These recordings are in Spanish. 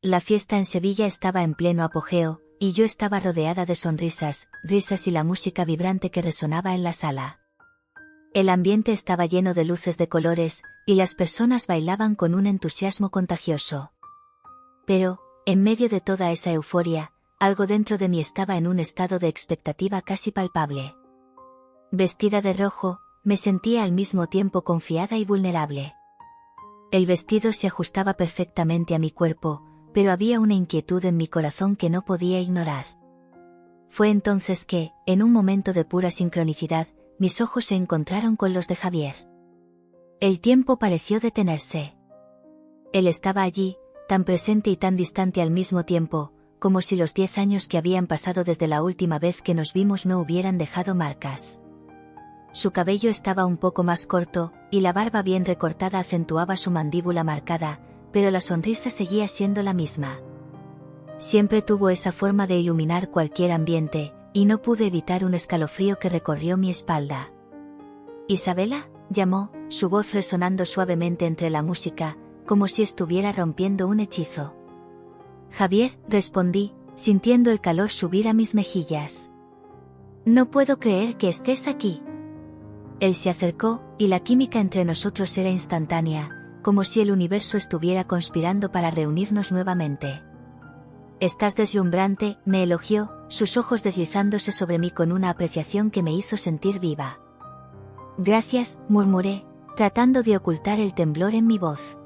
La fiesta en Sevilla estaba en pleno apogeo, y yo estaba rodeada de sonrisas, risas y la música vibrante que resonaba en la sala. El ambiente estaba lleno de luces de colores, y las personas bailaban con un entusiasmo contagioso. Pero, en medio de toda esa euforia, algo dentro de mí estaba en un estado de expectativa casi palpable. Vestida de rojo, me sentía al mismo tiempo confiada y vulnerable. El vestido se ajustaba perfectamente a mi cuerpo, pero había una inquietud en mi corazón que no podía ignorar. Fue entonces que, en un momento de pura sincronicidad, mis ojos se encontraron con los de Javier. El tiempo pareció detenerse. Él estaba allí, tan presente y tan distante al mismo tiempo, como si los 10 años que habían pasado desde la última vez que nos vimos no hubieran dejado marcas. Su cabello estaba un poco más corto, y la barba bien recortada acentuaba su mandíbula marcada, pero la sonrisa seguía siendo la misma. Siempre tuvo esa forma de iluminar cualquier ambiente, y no pude evitar un escalofrío que recorrió mi espalda. «¿Isabela?», llamó, su voz resonando suavemente entre la música, como si estuviera rompiendo un hechizo. «Javier», respondí, sintiendo el calor subir a mis mejillas. «No puedo creer que estés aquí». Él se acercó, y la química entre nosotros era instantánea, como si el universo estuviera conspirando para reunirnos nuevamente. «Estás deslumbrante», me elogió, sus ojos deslizándose sobre mí con una apreciación que me hizo sentir viva. «Gracias», murmuré, tratando de ocultar el temblor en mi voz.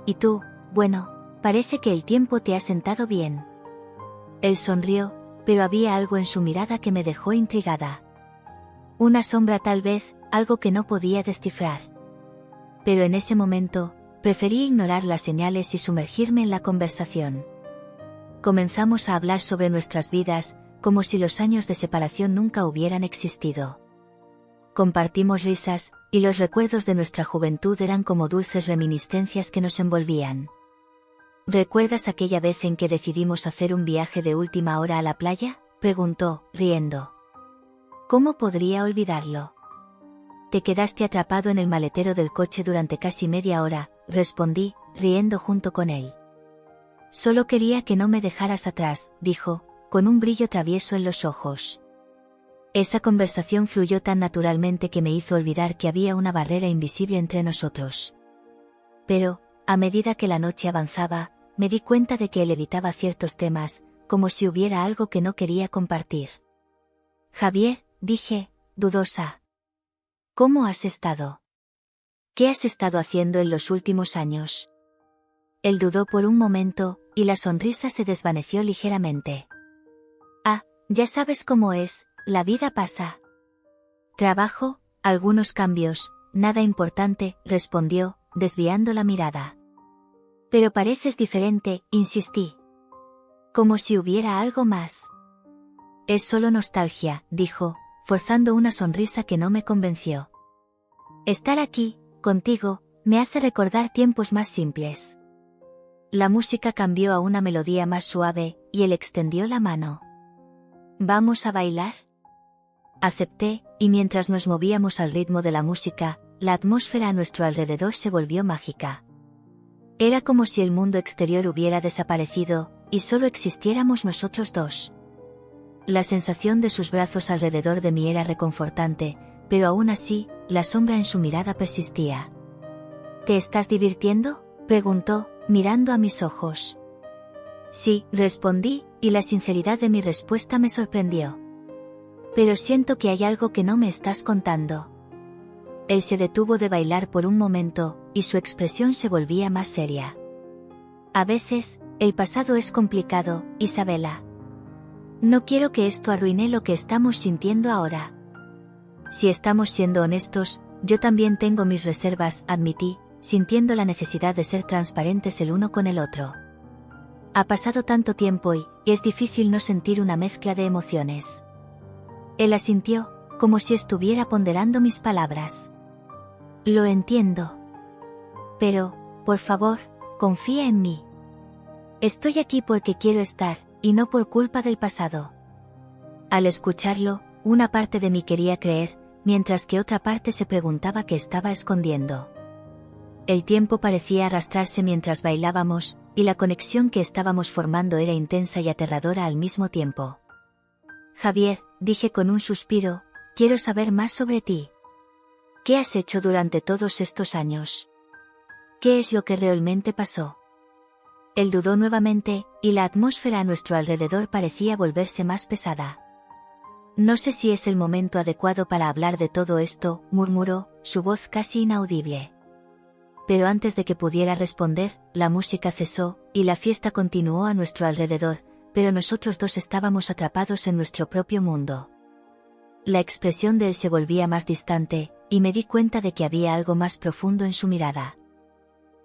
«¿Y tú? Bueno, parece que el tiempo te ha sentado bien». Él sonrió, pero había algo en su mirada que me dejó intrigada. Una sombra tal vez, algo que no podía descifrar. Pero en ese momento, preferí ignorar las señales y sumergirme en la conversación. Comenzamos a hablar sobre nuestras vidas, como si los años de separación nunca hubieran existido. Compartimos risas, y los recuerdos de nuestra juventud eran como dulces reminiscencias que nos envolvían. ¿Recuerdas aquella vez en que decidimos hacer un viaje de última hora a la playa?, preguntó, riendo. ¿Cómo podría olvidarlo? Te quedaste atrapado en el maletero del coche durante casi media hora, respondí, riendo junto con él. Solo quería que no me dejaras atrás, dijo, con un brillo travieso en los ojos. Esa conversación fluyó tan naturalmente que me hizo olvidar que había una barrera invisible entre nosotros. Pero, a medida que la noche avanzaba, me di cuenta de que él evitaba ciertos temas, como si hubiera algo que no quería compartir. Javier, dije, dudosa. ¿Cómo has estado? ¿Qué has estado haciendo en los últimos años? Él dudó por un momento, y la sonrisa se desvaneció ligeramente. Ah, ya sabes cómo es, la vida pasa. Trabajo, algunos cambios, nada importante, respondió, desviando la mirada. Pero pareces diferente, insistí. Como si hubiera algo más. Es solo nostalgia, dijo, forzando una sonrisa que no me convenció. Estar aquí, contigo, me hace recordar tiempos más simples. La música cambió a una melodía más suave, y él extendió la mano. ¿Vamos a bailar? Acepté, y mientras nos movíamos al ritmo de la música, la atmósfera a nuestro alrededor se volvió mágica. Era como si el mundo exterior hubiera desaparecido, y solo existiéramos nosotros dos. La sensación de sus brazos alrededor de mí era reconfortante, pero aún así, la sombra en su mirada persistía. ¿Te estás divirtiendo?, preguntó, mirando a mis ojos. Sí, respondí, y la sinceridad de mi respuesta me sorprendió. Pero siento que hay algo que no me estás contando. Él se detuvo de bailar por un momento, y su expresión se volvía más seria. A veces, el pasado es complicado, Isabela. No quiero que esto arruine lo que estamos sintiendo ahora. Si estamos siendo honestos, yo también tengo mis reservas, admití, sintiendo la necesidad de ser transparentes el uno con el otro. Ha pasado tanto tiempo y es difícil no sentir una mezcla de emociones. Él asintió, como si estuviera ponderando mis palabras. Lo entiendo. Pero, por favor, confía en mí. Estoy aquí porque quiero estar, y no por culpa del pasado. Al escucharlo, una parte de mí quería creer, mientras que otra parte se preguntaba qué estaba escondiendo. El tiempo parecía arrastrarse mientras bailábamos, y la conexión que estábamos formando era intensa y aterradora al mismo tiempo. Javier, dije con un suspiro, quiero saber más sobre ti. ¿Qué has hecho durante todos estos años? ¿Qué es lo que realmente pasó? Él dudó nuevamente, y la atmósfera a nuestro alrededor parecía volverse más pesada. No sé si es el momento adecuado para hablar de todo esto, murmuró, su voz casi inaudible. Pero antes de que pudiera responder, la música cesó, y la fiesta continuó a nuestro alrededor, pero nosotros dos estábamos atrapados en nuestro propio mundo. La expresión de él se volvía más distante, y me di cuenta de que había algo más profundo en su mirada.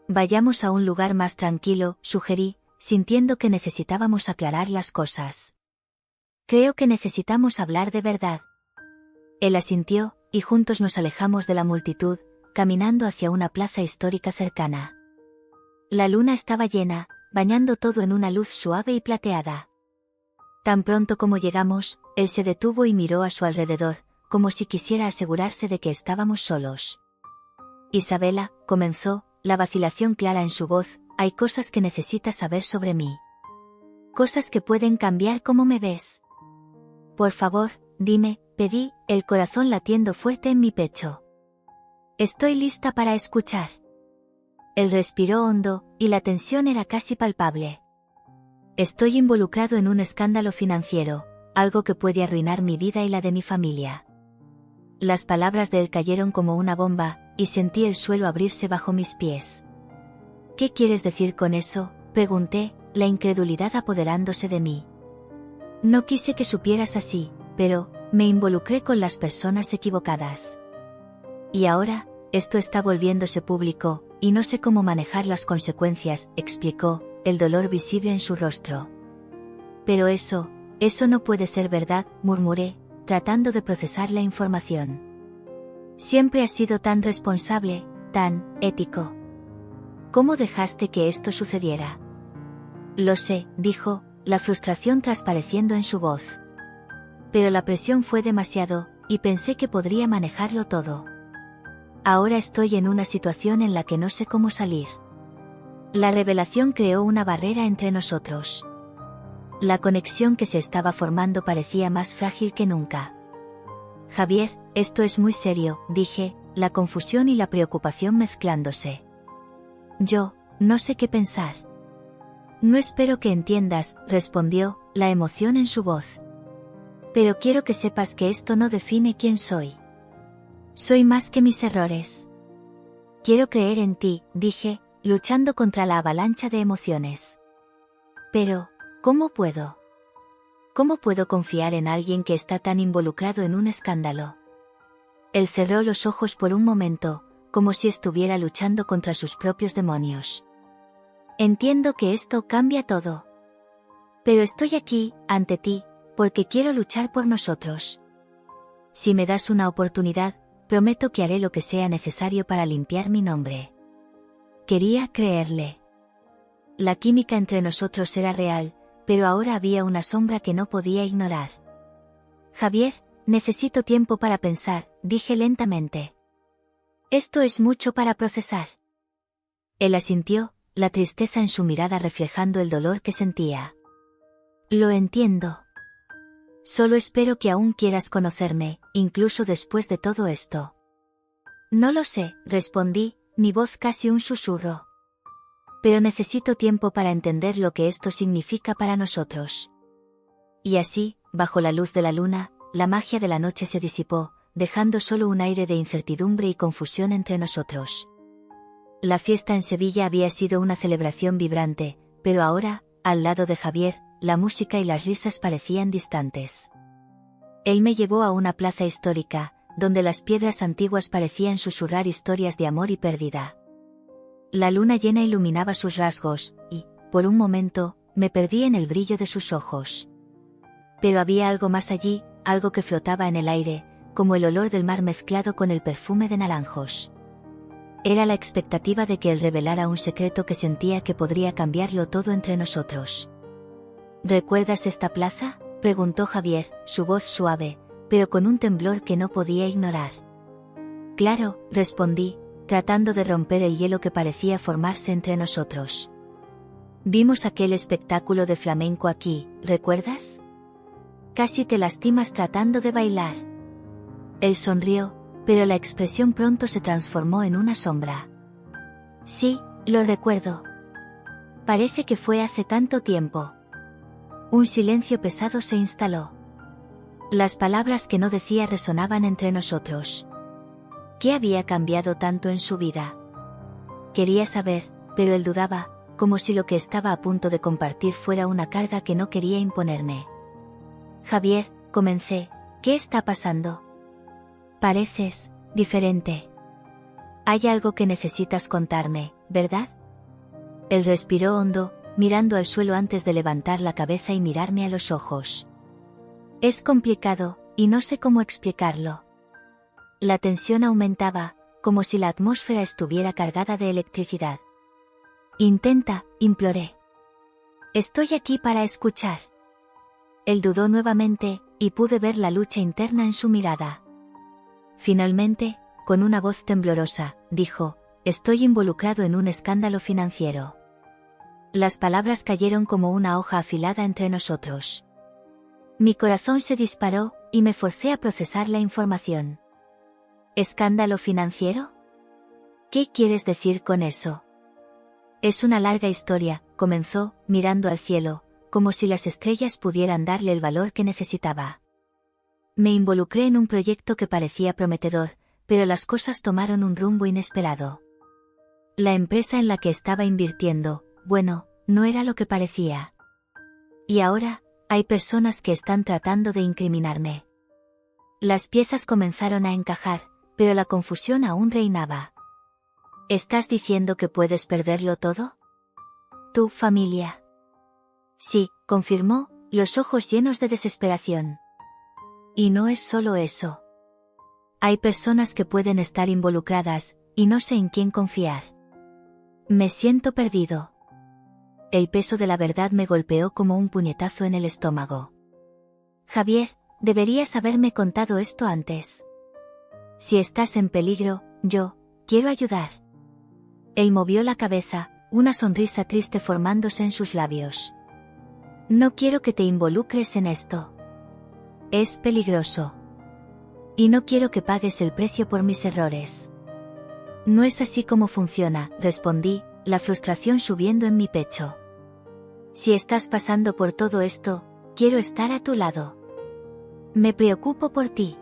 Vayamos a un lugar más tranquilo, sugerí, sintiendo que necesitábamos aclarar las cosas. Creo que necesitamos hablar de verdad. Él asintió, y juntos nos alejamos de la multitud, caminando hacia una plaza histórica cercana. La luna estaba llena, bañando todo en una luz suave y plateada. Tan pronto como llegamos, él se detuvo y miró a su alrededor, como si quisiera asegurarse de que estábamos solos. Isabela, comenzó, la vacilación clara en su voz, hay cosas que necesitas saber sobre mí. Cosas que pueden cambiar cómo me ves. Por favor, dime, pedí, el corazón latiendo fuerte en mi pecho. Estoy lista para escuchar. Él respiró hondo, y la tensión era casi palpable. Estoy involucrado en un escándalo financiero, algo que puede arruinar mi vida y la de mi familia. Las palabras de él cayeron como una bomba, y sentí el suelo abrirse bajo mis pies. ¿Qué quieres decir con eso?, pregunté, la incredulidad apoderándose de mí. No quise que supieras así, pero, me involucré con las personas equivocadas. Y ahora, esto está volviéndose público, y no sé cómo manejar las consecuencias, explicó, el dolor visible en su rostro. Pero eso no puede ser verdad, murmuré, tratando de procesar la información. Siempre has sido tan responsable, tan ético. ¿Cómo dejaste que esto sucediera? Lo sé, dijo, la frustración transpareciendo en su voz. Pero la presión fue demasiado, y pensé que podría manejarlo todo. Ahora estoy en una situación en la que no sé cómo salir. La revelación creó una barrera entre nosotros. La conexión que se estaba formando parecía más frágil que nunca. Javier, esto es muy serio, dije, la confusión y la preocupación mezclándose. Yo, no sé qué pensar. No espero que entiendas, respondió, la emoción en su voz. Pero quiero que sepas que esto no define quién soy. Soy más que mis errores. Quiero creer en ti, dije, luchando contra la avalancha de emociones. Pero, ¿cómo puedo? ¿Cómo puedo confiar en alguien que está tan involucrado en un escándalo? Él cerró los ojos por un momento, como si estuviera luchando contra sus propios demonios. Entiendo que esto cambia todo. Pero estoy aquí, ante ti, porque quiero luchar por nosotros. Si me das una oportunidad, prometo que haré lo que sea necesario para limpiar mi nombre. Quería creerle. La química entre nosotros era real, pero ahora había una sombra que no podía ignorar. Javier, necesito tiempo para pensar, dije lentamente. Esto es mucho para procesar. Él asintió, la tristeza en su mirada reflejando el dolor que sentía. Lo entiendo. Solo espero que aún quieras conocerme, incluso después de todo esto. No lo sé, respondí, mi voz casi un susurro. Pero necesito tiempo para entender lo que esto significa para nosotros. Y así, bajo la luz de la luna, la magia de la noche se disipó, dejando solo un aire de incertidumbre y confusión entre nosotros. La fiesta en Sevilla había sido una celebración vibrante, pero ahora, al lado de Javier, la música y las risas parecían distantes. Él me llevó a una plaza histórica, donde las piedras antiguas parecían susurrar historias de amor y pérdida. La luna llena iluminaba sus rasgos, y, por un momento, me perdí en el brillo de sus ojos. Pero había algo más allí, algo que flotaba en el aire, como el olor del mar mezclado con el perfume de naranjos. Era la expectativa de que él revelara un secreto que sentía que podría cambiarlo todo entre nosotros. ¿Recuerdas esta plaza?, preguntó Javier, su voz suave, pero con un temblor que no podía ignorar. Claro, respondí, tratando de romper el hielo que parecía formarse entre nosotros. Vimos aquel espectáculo de flamenco aquí, ¿recuerdas? Casi te lastimas tratando de bailar. Él sonrió, pero la expresión pronto se transformó en una sombra. Sí, lo recuerdo. Parece que fue hace tanto tiempo. Un silencio pesado se instaló. Las palabras que no decía resonaban entre nosotros. ¿Qué había cambiado tanto en su vida? Quería saber, pero él dudaba, como si lo que estaba a punto de compartir fuera una carga que no quería imponerme. Javier, comencé, ¿qué está pasando? Pareces diferente. Hay algo que necesitas contarme, ¿verdad? Él respiró hondo, mirando al suelo antes de levantar la cabeza y mirarme a los ojos. Es complicado, y no sé cómo explicarlo. La tensión aumentaba, como si la atmósfera estuviera cargada de electricidad. Intenta, imploré. Estoy aquí para escuchar. Él dudó nuevamente, y pude ver la lucha interna en su mirada. Finalmente, con una voz temblorosa, dijo, estoy involucrado en un escándalo financiero. Las palabras cayeron como una hoja afilada entre nosotros. Mi corazón se disparó, y me forcé a procesar la información. ¿Escándalo financiero? ¿Qué quieres decir con eso? Es una larga historia, comenzó, mirando al cielo, como si las estrellas pudieran darle el valor que necesitaba. Me involucré en un proyecto que parecía prometedor, pero las cosas tomaron un rumbo inesperado. La empresa en la que estaba invirtiendo, bueno, no era lo que parecía. Y ahora, hay personas que están tratando de incriminarme. Las piezas comenzaron a encajar, pero la confusión aún reinaba. ¿Estás diciendo que puedes perderlo todo? ¿Tu familia? Sí, confirmó, los ojos llenos de desesperación. Y no es solo eso. Hay personas que pueden estar involucradas, y no sé en quién confiar. Me siento perdido. El peso de la verdad me golpeó como un puñetazo en el estómago. Javier, deberías haberme contado esto antes. Si estás en peligro, yo quiero ayudar. Él movió la cabeza, una sonrisa triste formándose en sus labios. No quiero que te involucres en esto. Es peligroso. Y no quiero que pagues el precio por mis errores. No es así como funciona, respondí, la frustración subiendo en mi pecho. Si estás pasando por todo esto, quiero estar a tu lado. Me preocupo por ti.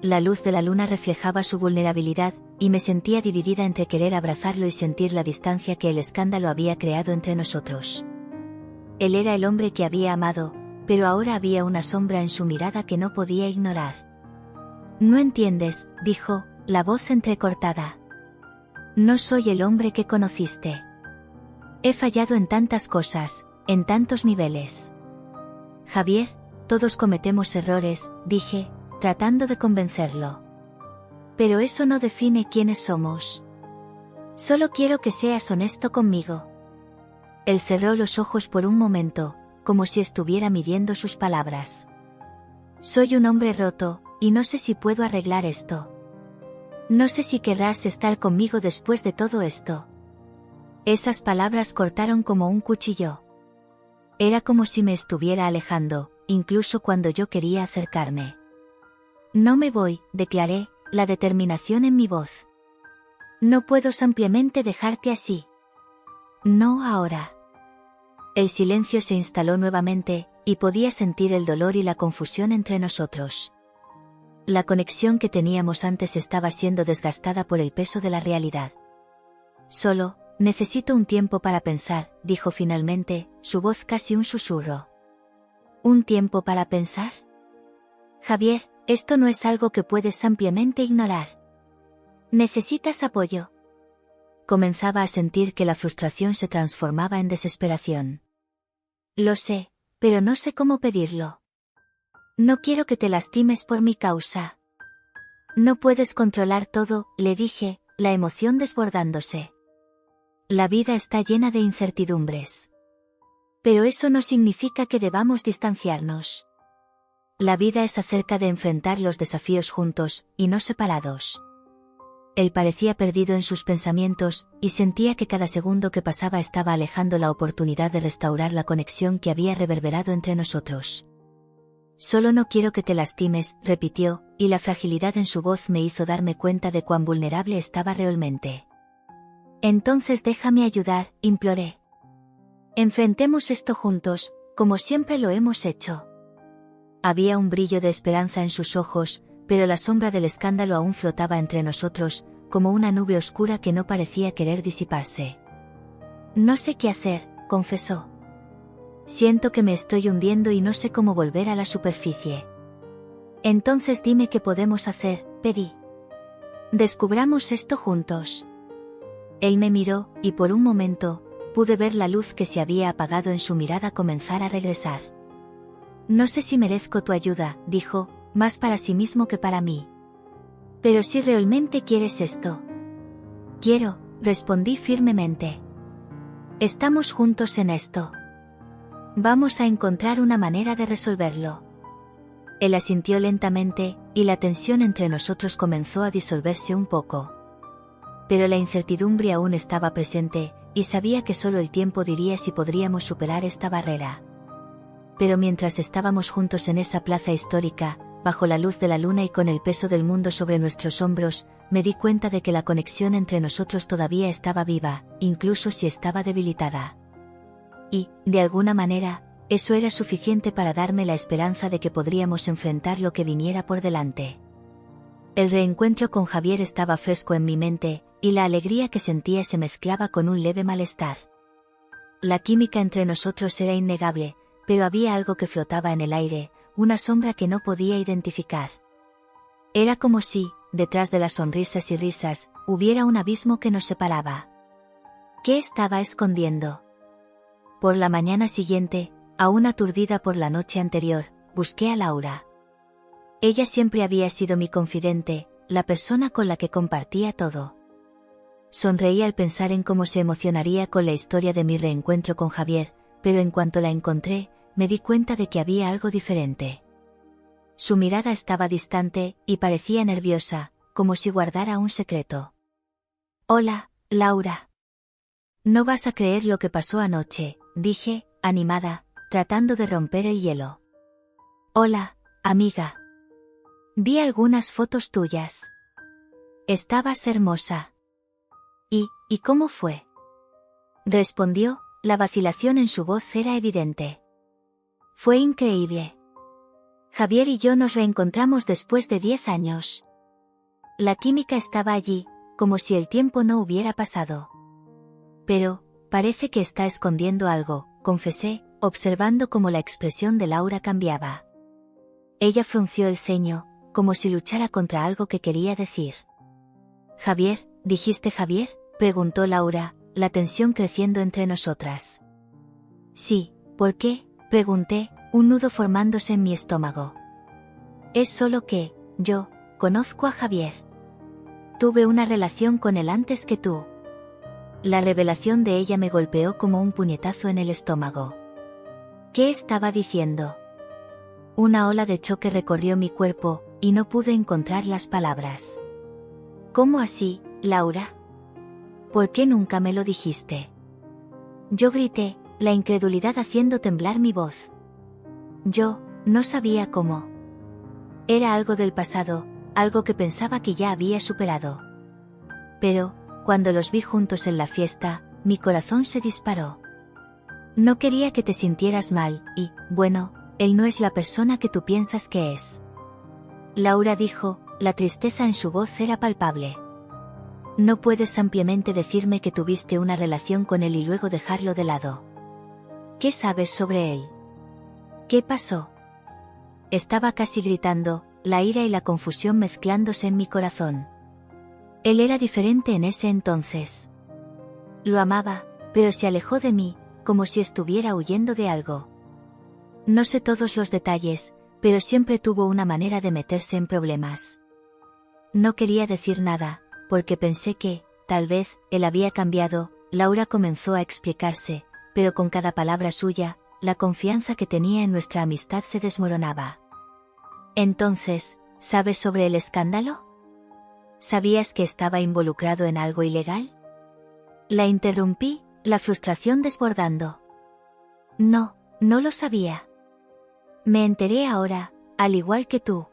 La luz de la luna reflejaba su vulnerabilidad, y me sentía dividida entre querer abrazarlo y sentir la distancia que el escándalo había creado entre nosotros. Él era el hombre que había amado, pero ahora había una sombra en su mirada que no podía ignorar. No entiendes, dijo, la voz entrecortada. No soy el hombre que conociste. He fallado en tantas cosas, en tantos niveles. Javier, todos cometemos errores, dije, tratando de convencerlo. Pero eso no define quiénes somos. Solo quiero que seas honesto conmigo. Él cerró los ojos por un momento, como si estuviera midiendo sus palabras. Soy un hombre roto, y no sé si puedo arreglar esto. No sé si querrás estar conmigo después de todo esto. Esas palabras cortaron como un cuchillo. Era como si me estuviera alejando, incluso cuando yo quería acercarme. No me voy, declaré, la determinación en mi voz. No puedo simplemente dejarte así. No ahora. El silencio se instaló nuevamente, y podía sentir el dolor y la confusión entre nosotros. La conexión que teníamos antes estaba siendo desgastada por el peso de la realidad. Solo, necesito un tiempo para pensar, dijo finalmente, su voz casi un susurro. ¿Un tiempo para pensar? Javier, esto no es algo que puedes simplemente ignorar. Necesitas apoyo. Comenzaba a sentir que la frustración se transformaba en desesperación. Lo sé, pero no sé cómo pedirlo. No quiero que te lastimes por mi causa. No puedes controlar todo, le dije, la emoción desbordándose. La vida está llena de incertidumbres. Pero eso no significa que debamos distanciarnos. La vida es acerca de enfrentar los desafíos juntos, y no separados. Él parecía perdido en sus pensamientos, y sentía que cada segundo que pasaba estaba alejando la oportunidad de restaurar la conexión que había reverberado entre nosotros. Solo no quiero que te lastimes, repitió, y la fragilidad en su voz me hizo darme cuenta de cuán vulnerable estaba realmente. Entonces déjame ayudar, imploré. Enfrentemos esto juntos, como siempre lo hemos hecho. Había un brillo de esperanza en sus ojos, pero la sombra del escándalo aún flotaba entre nosotros, como una nube oscura que no parecía querer disiparse. No sé qué hacer, confesó. Siento que me estoy hundiendo y no sé cómo volver a la superficie. Entonces dime qué podemos hacer, pedí. Descubramos esto juntos. Él me miró, y por un momento, pude ver la luz que se había apagado en su mirada comenzar a regresar. No sé si merezco tu ayuda, dijo, más para sí mismo que para mí. Pero si realmente quieres esto. Quiero, respondí firmemente. Estamos juntos en esto. Vamos a encontrar una manera de resolverlo. Él asintió lentamente, y la tensión entre nosotros comenzó a disolverse un poco. Pero la incertidumbre aún estaba presente, y sabía que solo el tiempo diría si podríamos superar esta barrera. Pero mientras estábamos juntos en esa plaza histórica, bajo la luz de la luna y con el peso del mundo sobre nuestros hombros, me di cuenta de que la conexión entre nosotros todavía estaba viva, incluso si estaba debilitada. Y, de alguna manera, eso era suficiente para darme la esperanza de que podríamos enfrentar lo que viniera por delante. El reencuentro con Javier estaba fresco en mi mente, y la alegría que sentía se mezclaba con un leve malestar. La química entre nosotros era innegable, pero había algo que flotaba en el aire, una sombra que no podía identificar. Era como si, detrás de las sonrisas y risas, hubiera un abismo que nos separaba. ¿Qué estaba escondiendo? Por la mañana siguiente, aún aturdida por la noche anterior, busqué a Laura. Ella siempre había sido mi confidente, la persona con la que compartía todo. Sonreí al pensar en cómo se emocionaría con la historia de mi reencuentro con Javier, pero en cuanto la encontré, me di cuenta de que había algo diferente. Su mirada estaba distante, y parecía nerviosa, como si guardara un secreto. Hola, Laura. No vas a creer lo que pasó anoche, dije, animada, tratando de romper el hielo. Hola, amiga. Vi algunas fotos tuyas. Estabas hermosa. ¿Y cómo fue? Respondió, la vacilación en su voz era evidente. Fue increíble. Javier y yo nos reencontramos después de 10 años. La química estaba allí, como si el tiempo no hubiera pasado. Pero, parece que está escondiendo algo, confesé, observando cómo la expresión de Laura cambiaba. Ella frunció el ceño, como si luchara contra algo que quería decir. Javier, ¿dijiste Javier?, preguntó Laura, la tensión creciendo entre nosotras. Sí, ¿por qué?, pregunté, un nudo formándose en mi estómago. Es solo que, yo, conozco a Javier. Tuve una relación con él antes que tú. La revelación de ella me golpeó como un puñetazo en el estómago. ¿Qué estaba diciendo? Una ola de choque recorrió mi cuerpo, y no pude encontrar las palabras. ¿Cómo así, Laura? ¿Por qué nunca me lo dijiste? Yo grité, la incredulidad haciendo temblar mi voz. Yo, no sabía cómo. Era algo del pasado, algo que pensaba que ya había superado. Pero, cuando los vi juntos en la fiesta, mi corazón se disparó. No quería que te sintieras mal, y, bueno, él no es la persona que tú piensas que es. Laura dijo, la tristeza en su voz era palpable. No puedes ampliamente decirme que tuviste una relación con él y luego dejarlo de lado. ¿Qué sabes sobre él? ¿Qué pasó? Estaba casi gritando, la ira y la confusión mezclándose en mi corazón. Él era diferente en ese entonces. Lo amaba, pero se alejó de mí, como si estuviera huyendo de algo. No sé todos los detalles, pero siempre tuvo una manera de meterse en problemas. No quería decir nada, porque pensé que, tal vez, él había cambiado. Laura comenzó a explicarse, pero con cada palabra suya, la confianza que tenía en nuestra amistad se desmoronaba. Entonces, ¿sabes sobre el escándalo? ¿Sabías que estaba involucrado en algo ilegal? La interrumpí, la frustración desbordando. No, no lo sabía. Me enteré ahora, al igual que tú.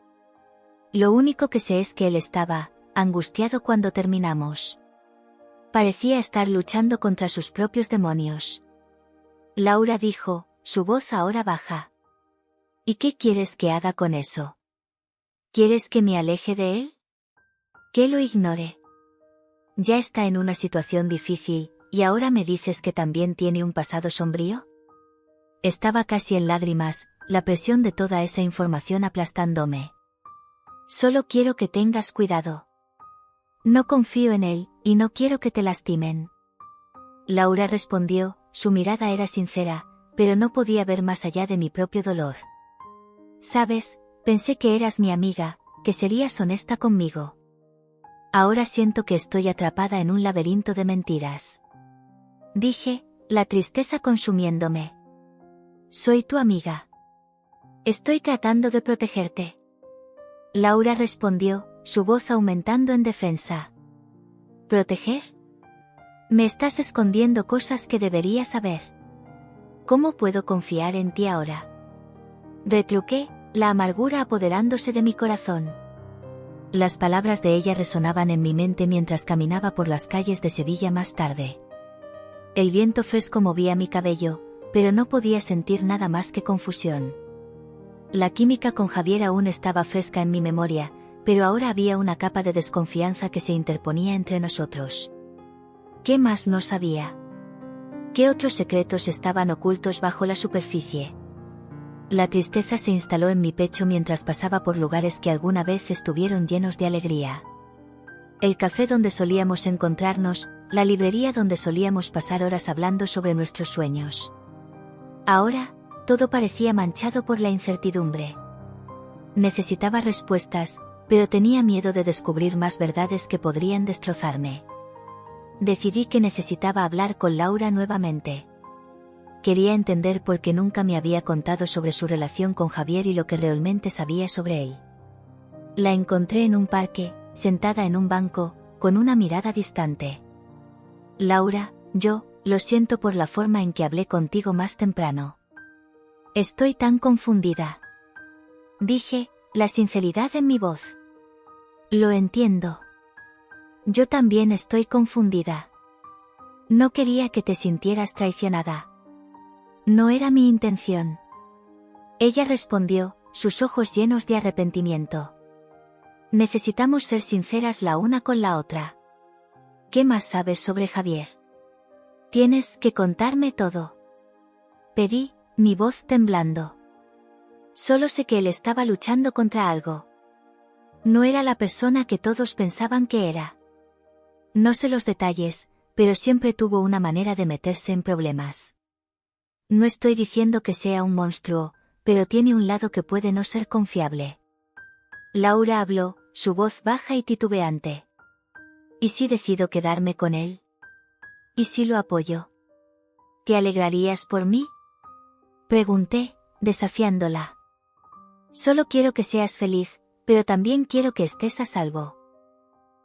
Lo único que sé es que él estaba angustiado cuando terminamos. Parecía estar luchando contra sus propios demonios. Laura dijo, su voz ahora baja. ¿Y qué quieres que haga con eso? ¿Quieres que me aleje de él? Que lo ignore. Ya está en una situación difícil, ¿y ahora me dices que también tiene un pasado sombrío? Estaba casi en lágrimas, la presión de toda esa información aplastándome. Solo quiero que tengas cuidado. No confío en él, y no quiero que te lastimen. Laura respondió, su mirada era sincera, pero no podía ver más allá de mi propio dolor. Sabes, pensé que eras mi amiga, que serías honesta conmigo. Ahora siento que estoy atrapada en un laberinto de mentiras. Dije, la tristeza consumiéndome. Soy tu amiga. Estoy tratando de protegerte. Laura respondió, su voz aumentando en defensa. ¿Proteger? Me estás escondiendo cosas que deberías saber. ¿Cómo puedo confiar en ti ahora? Retruqué, la amargura apoderándose de mi corazón. Las palabras de ella resonaban en mi mente mientras caminaba por las calles de Sevilla más tarde. El viento fresco movía mi cabello, pero no podía sentir nada más que confusión. La química con Javier aún estaba fresca en mi memoria, pero ahora había una capa de desconfianza que se interponía entre nosotros. ¿Qué más no sabía? ¿Qué otros secretos estaban ocultos bajo la superficie? La tristeza se instaló en mi pecho mientras pasaba por lugares que alguna vez estuvieron llenos de alegría. El café donde solíamos encontrarnos, la librería donde solíamos pasar horas hablando sobre nuestros sueños. Ahora, todo parecía manchado por la incertidumbre. Necesitaba respuestas, pero tenía miedo de descubrir más verdades que podrían destrozarme. Decidí que necesitaba hablar con Laura nuevamente. Quería entender por qué nunca me había contado sobre su relación con Javier y lo que realmente sabía sobre él. La encontré en un parque, sentada en un banco, con una mirada distante. Laura, lo siento por la forma en que hablé contigo más temprano. Estoy tan confundida. Dije, la sinceridad en mi voz. Lo entiendo. Yo también estoy confundida. No quería que te sintieras traicionada. No era mi intención. Ella respondió, sus ojos llenos de arrepentimiento. Necesitamos ser sinceras la una con la otra. ¿Qué más sabes sobre Javier? Tienes que contarme todo. Pedí, mi voz temblando. Solo sé que él estaba luchando contra algo. No era la persona que todos pensaban que era. No sé los detalles, pero siempre tuvo una manera de meterse en problemas. No estoy diciendo que sea un monstruo, pero tiene un lado que puede no ser confiable. Laura habló, su voz baja y titubeante. ¿Y si decido quedarme con él? ¿Y si lo apoyo? ¿Te alegrarías por mí? Pregunté, desafiándola. Solo quiero que seas feliz, pero también quiero que estés a salvo.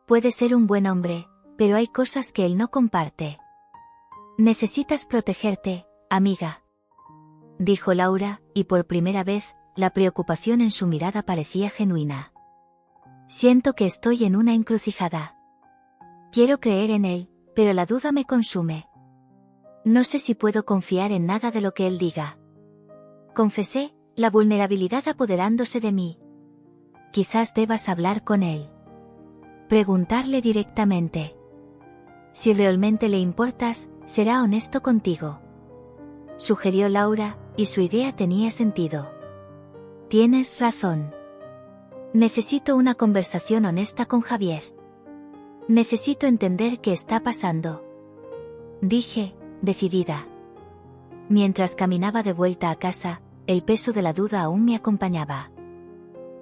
Puede ser un buen hombre, pero hay cosas que él no comparte. Necesitas protegerte, amiga. Dijo Laura, y por primera vez, la preocupación en su mirada parecía genuina. Siento que estoy en una encrucijada. Quiero creer en él, pero la duda me consume. No sé si puedo confiar en nada de lo que él diga. Confesé, la vulnerabilidad apoderándose de mí. Quizás debas hablar con él. Preguntarle directamente. Si realmente le importas, será honesto contigo. Sugirió Laura, y su idea tenía sentido. Tienes razón. Necesito una conversación honesta con Javier. Necesito entender qué está pasando. Dije, decidida. Mientras caminaba de vuelta a casa, el peso de la duda aún me acompañaba.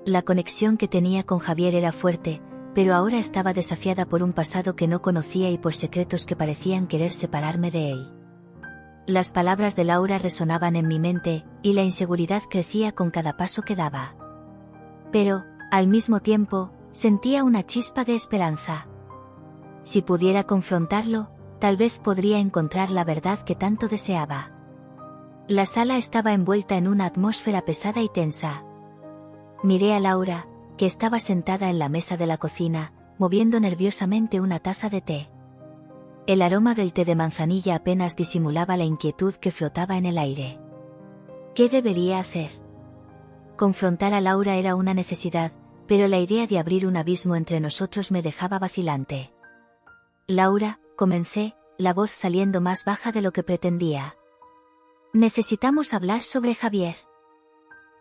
La conexión que tenía con Javier era fuerte, pero ahora estaba desafiada por un pasado que no conocía y por secretos que parecían querer separarme de él. Las palabras de Laura resonaban en mi mente, y la inseguridad crecía con cada paso que daba. Pero, al mismo tiempo, sentía una chispa de esperanza. Si pudiera confrontarlo, tal vez podría encontrar la verdad que tanto deseaba. La sala estaba envuelta en una atmósfera pesada y tensa. Miré a Laura, que estaba sentada en la mesa de la cocina, moviendo nerviosamente una taza de té. El aroma del té de manzanilla apenas disimulaba la inquietud que flotaba en el aire. ¿Qué debería hacer? Confrontar a Laura era una necesidad, pero la idea de abrir un abismo entre nosotros me dejaba vacilante. Laura, comencé, la voz saliendo más baja de lo que pretendía. Necesitamos hablar sobre Javier.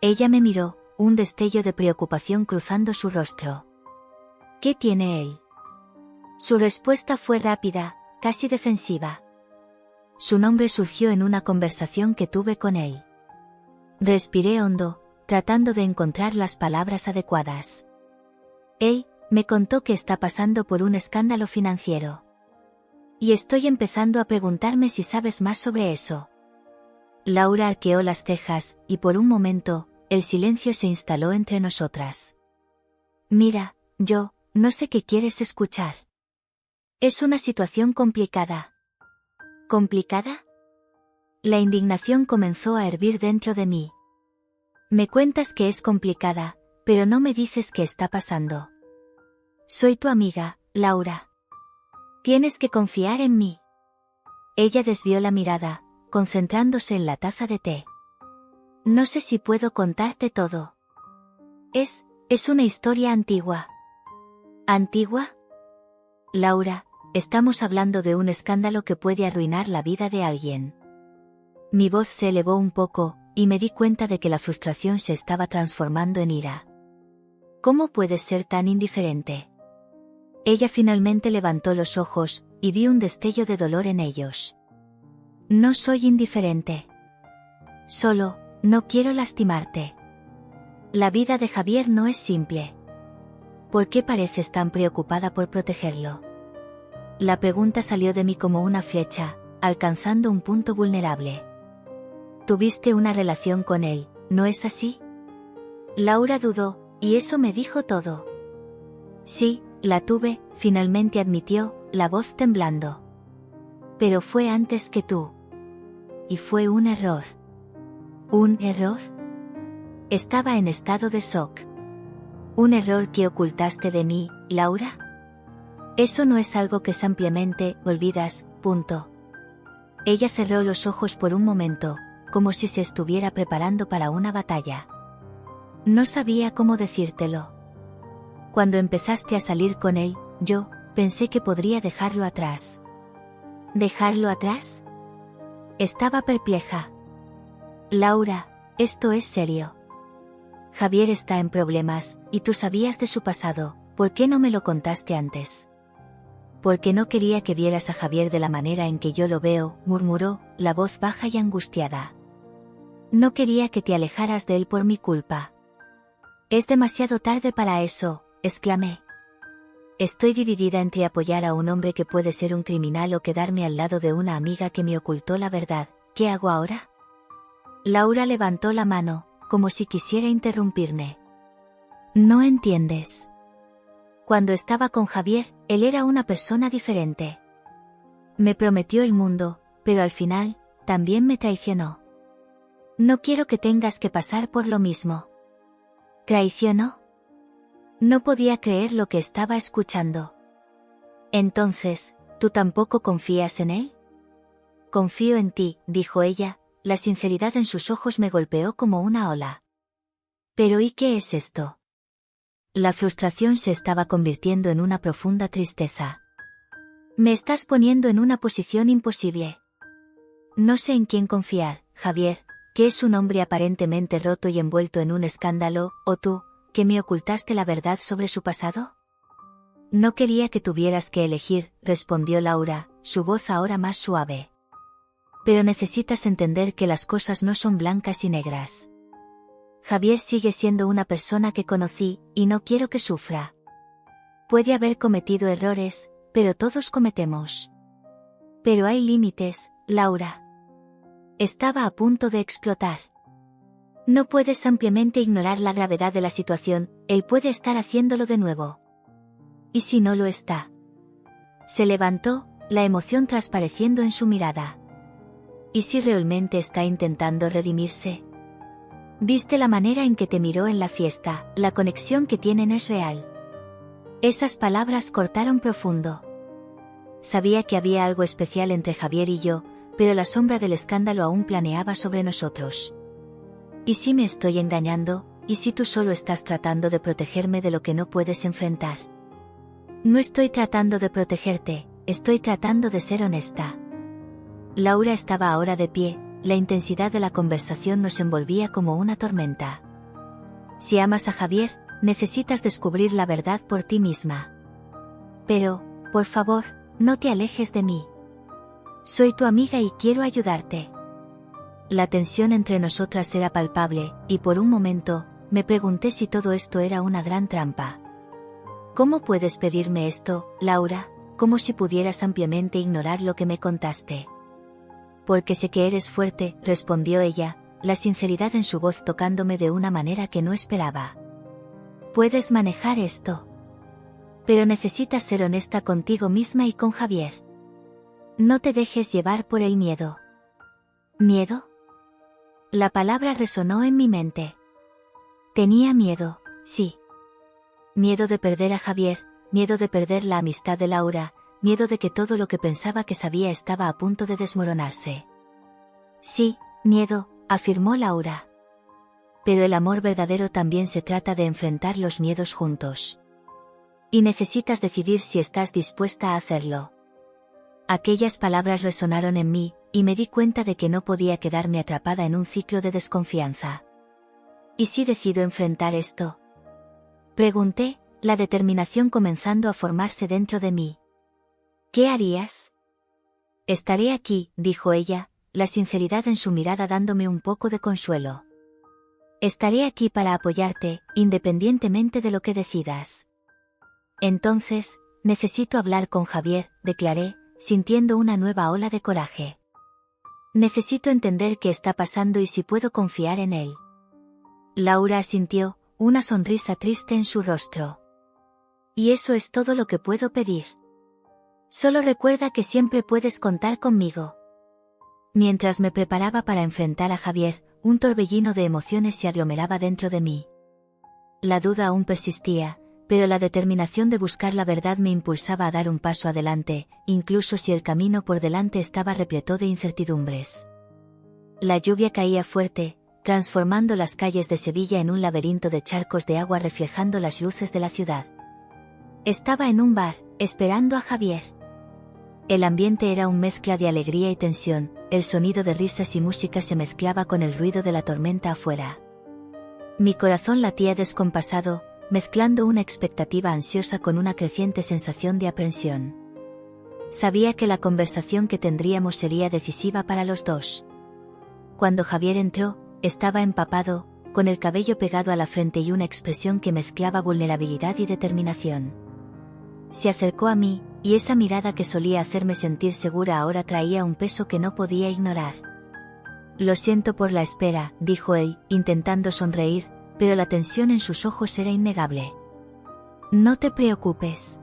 Ella me miró, un destello de preocupación cruzando su rostro. ¿Qué tiene él? Su respuesta fue rápida, casi defensiva. Su nombre surgió en una conversación que tuve con él. Respiré hondo, tratando de encontrar las palabras adecuadas. Él me contó que está pasando por un escándalo financiero. Y estoy empezando a preguntarme si sabes más sobre eso. Laura arqueó las cejas, y por un momento, el silencio se instaló entre nosotras. Mira, yo, no sé qué quieres escuchar. Es una situación complicada. ¿Complicada? La indignación comenzó a hervir dentro de mí. Me cuentas que es complicada, pero no me dices qué está pasando. Soy tu amiga, Laura. Tienes que confiar en mí. Ella desvió la mirada, concentrándose en la taza de té. No sé si puedo contarte todo. Es una historia antigua. ¿Antigua? Laura, estamos hablando de un escándalo que puede arruinar la vida de alguien. Mi voz se elevó un poco, y me di cuenta de que la frustración se estaba transformando en ira. ¿Cómo puedes ser tan indiferente? Ella finalmente levantó los ojos, y vi un destello de dolor en ellos. No soy indiferente. Solo, no quiero lastimarte. La vida de Javier no es simple. ¿Por qué pareces tan preocupada por protegerlo? La pregunta salió de mí como una flecha, alcanzando un punto vulnerable. Tuviste una relación con él, ¿no es así? Laura dudó, y eso me dijo todo. Sí, la tuve, finalmente admitió, la voz temblando. Pero fue antes que tú. Y fue un error. ¿Un error? Estaba en estado de shock. ¿Un error que ocultaste de mí, Laura? Eso no es algo que simplemente olvidas, punto. Ella cerró los ojos por un momento, como si se estuviera preparando para una batalla. No sabía cómo decírtelo. Cuando empezaste a salir con él, yo pensé que podría dejarlo atrás. ¿Dejarlo atrás? Estaba perpleja. Laura, esto es serio. Javier está en problemas, y tú sabías de su pasado, ¿por qué no me lo contaste antes? Porque no quería que vieras a Javier de la manera en que yo lo veo, murmuró, la voz baja y angustiada. No quería que te alejaras de él por mi culpa. Es demasiado tarde para eso, exclamé. Estoy dividida entre apoyar a un hombre que puede ser un criminal o quedarme al lado de una amiga que me ocultó la verdad. ¿Qué hago ahora? Laura levantó la mano, como si quisiera interrumpirme. No entiendes. Cuando estaba con Javier, él era una persona diferente. Me prometió el mundo, pero al final, también me traicionó. No quiero que tengas que pasar por lo mismo. ¿Traicionó? No podía creer lo que estaba escuchando. Entonces, ¿tú tampoco confías en él? Confío en ti, dijo ella, la sinceridad en sus ojos me golpeó como una ola. ¿Pero y qué es esto? La frustración se estaba convirtiendo en una profunda tristeza. Me estás poniendo en una posición imposible. No sé en quién confiar, Javier, que es un hombre aparentemente roto y envuelto en un escándalo, o tú, que me ocultaste la verdad sobre su pasado. No quería que tuvieras que elegir, respondió Laura, su voz ahora más suave. Pero necesitas entender que las cosas no son blancas y negras. Javier sigue siendo una persona que conocí, y no quiero que sufra. Puede haber cometido errores, pero todos cometemos. Pero hay límites, Laura. Estaba a punto de explotar. No puedes ampliamente ignorar la gravedad de la situación, él puede estar haciéndolo de nuevo. ¿Y si no lo está? Se levantó, la emoción transpareciendo en su mirada. ¿Y si realmente está intentando redimirse? Viste la manera en que te miró en la fiesta, la conexión que tienen es real. Esas palabras cortaron profundo. Sabía que había algo especial entre Javier y yo, pero la sombra del escándalo aún planeaba sobre nosotros. ¿Y si me estoy engañando? ¿Y si tú solo estás tratando de protegerme de lo que no puedes enfrentar? No estoy tratando de protegerte, estoy tratando de ser honesta. Laura estaba ahora de pie, la intensidad de la conversación nos envolvía como una tormenta. Si amas a Javier, necesitas descubrir la verdad por ti misma. Pero, por favor, no te alejes de mí. Soy tu amiga y quiero ayudarte. La tensión entre nosotras era palpable, y por un momento, me pregunté si todo esto era una gran trampa. ¿Cómo puedes pedirme esto, Laura? Como si pudieras ampliamente ignorar lo que me contaste. Porque sé que eres fuerte, respondió ella, la sinceridad en su voz tocándome de una manera que no esperaba. Puedes manejar esto. Pero necesitas ser honesta contigo misma y con Javier. No te dejes llevar por el miedo. ¿Miedo? La palabra resonó en mi mente. Tenía miedo, sí. Miedo de perder a Javier, miedo de perder la amistad de Laura, miedo de que todo lo que pensaba que sabía estaba a punto de desmoronarse. Sí, miedo, afirmó Laura. Pero el amor verdadero también se trata de enfrentar los miedos juntos. Y necesitas decidir si estás dispuesta a hacerlo. Aquellas palabras resonaron en mí, y me di cuenta de que no podía quedarme atrapada en un ciclo de desconfianza. ¿Y si decido enfrentar esto? Pregunté, la determinación comenzando a formarse dentro de mí. ¿Qué harías? Estaré aquí, dijo ella, la sinceridad en su mirada dándome un poco de consuelo. Estaré aquí para apoyarte, independientemente de lo que decidas. Entonces, necesito hablar con Javier, declaré, sintiendo una nueva ola de coraje. Necesito entender qué está pasando y si puedo confiar en él. Laura asintió, una sonrisa triste en su rostro. Y eso es todo lo que puedo pedir. Solo recuerda que siempre puedes contar conmigo. Mientras me preparaba para enfrentar a Javier, un torbellino de emociones se aglomeraba dentro de mí. La duda aún persistía, pero la determinación de buscar la verdad me impulsaba a dar un paso adelante, incluso si el camino por delante estaba repleto de incertidumbres. La lluvia caía fuerte, transformando las calles de Sevilla en un laberinto de charcos de agua reflejando las luces de la ciudad. Estaba en un bar, esperando a Javier. El ambiente era una mezcla de alegría y tensión, el sonido de risas y música se mezclaba con el ruido de la tormenta afuera. Mi corazón latía descompasado, mezclando una expectativa ansiosa con una creciente sensación de aprensión. Sabía que la conversación que tendríamos sería decisiva para los dos. Cuando Javier entró, estaba empapado, con el cabello pegado a la frente y una expresión que mezclaba vulnerabilidad y determinación. Se acercó a mí, y esa mirada que solía hacerme sentir segura ahora traía un peso que no podía ignorar. Lo siento por la espera, dijo él, intentando sonreír, pero la tensión en sus ojos era innegable. No te preocupes.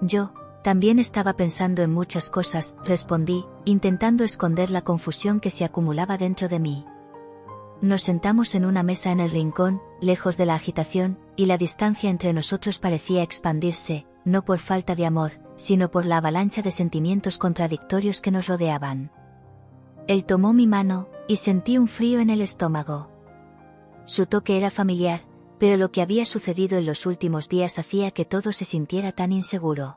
Yo, también estaba pensando en muchas cosas, respondí, intentando esconder la confusión que se acumulaba dentro de mí. Nos sentamos en una mesa en el rincón, lejos de la agitación, y la distancia entre nosotros parecía expandirse, no por falta de amor, sino por la avalancha de sentimientos contradictorios que nos rodeaban. Él tomó mi mano, y sentí un frío en el estómago. Su toque era familiar, pero lo que había sucedido en los últimos días hacía que todo se sintiera tan inseguro.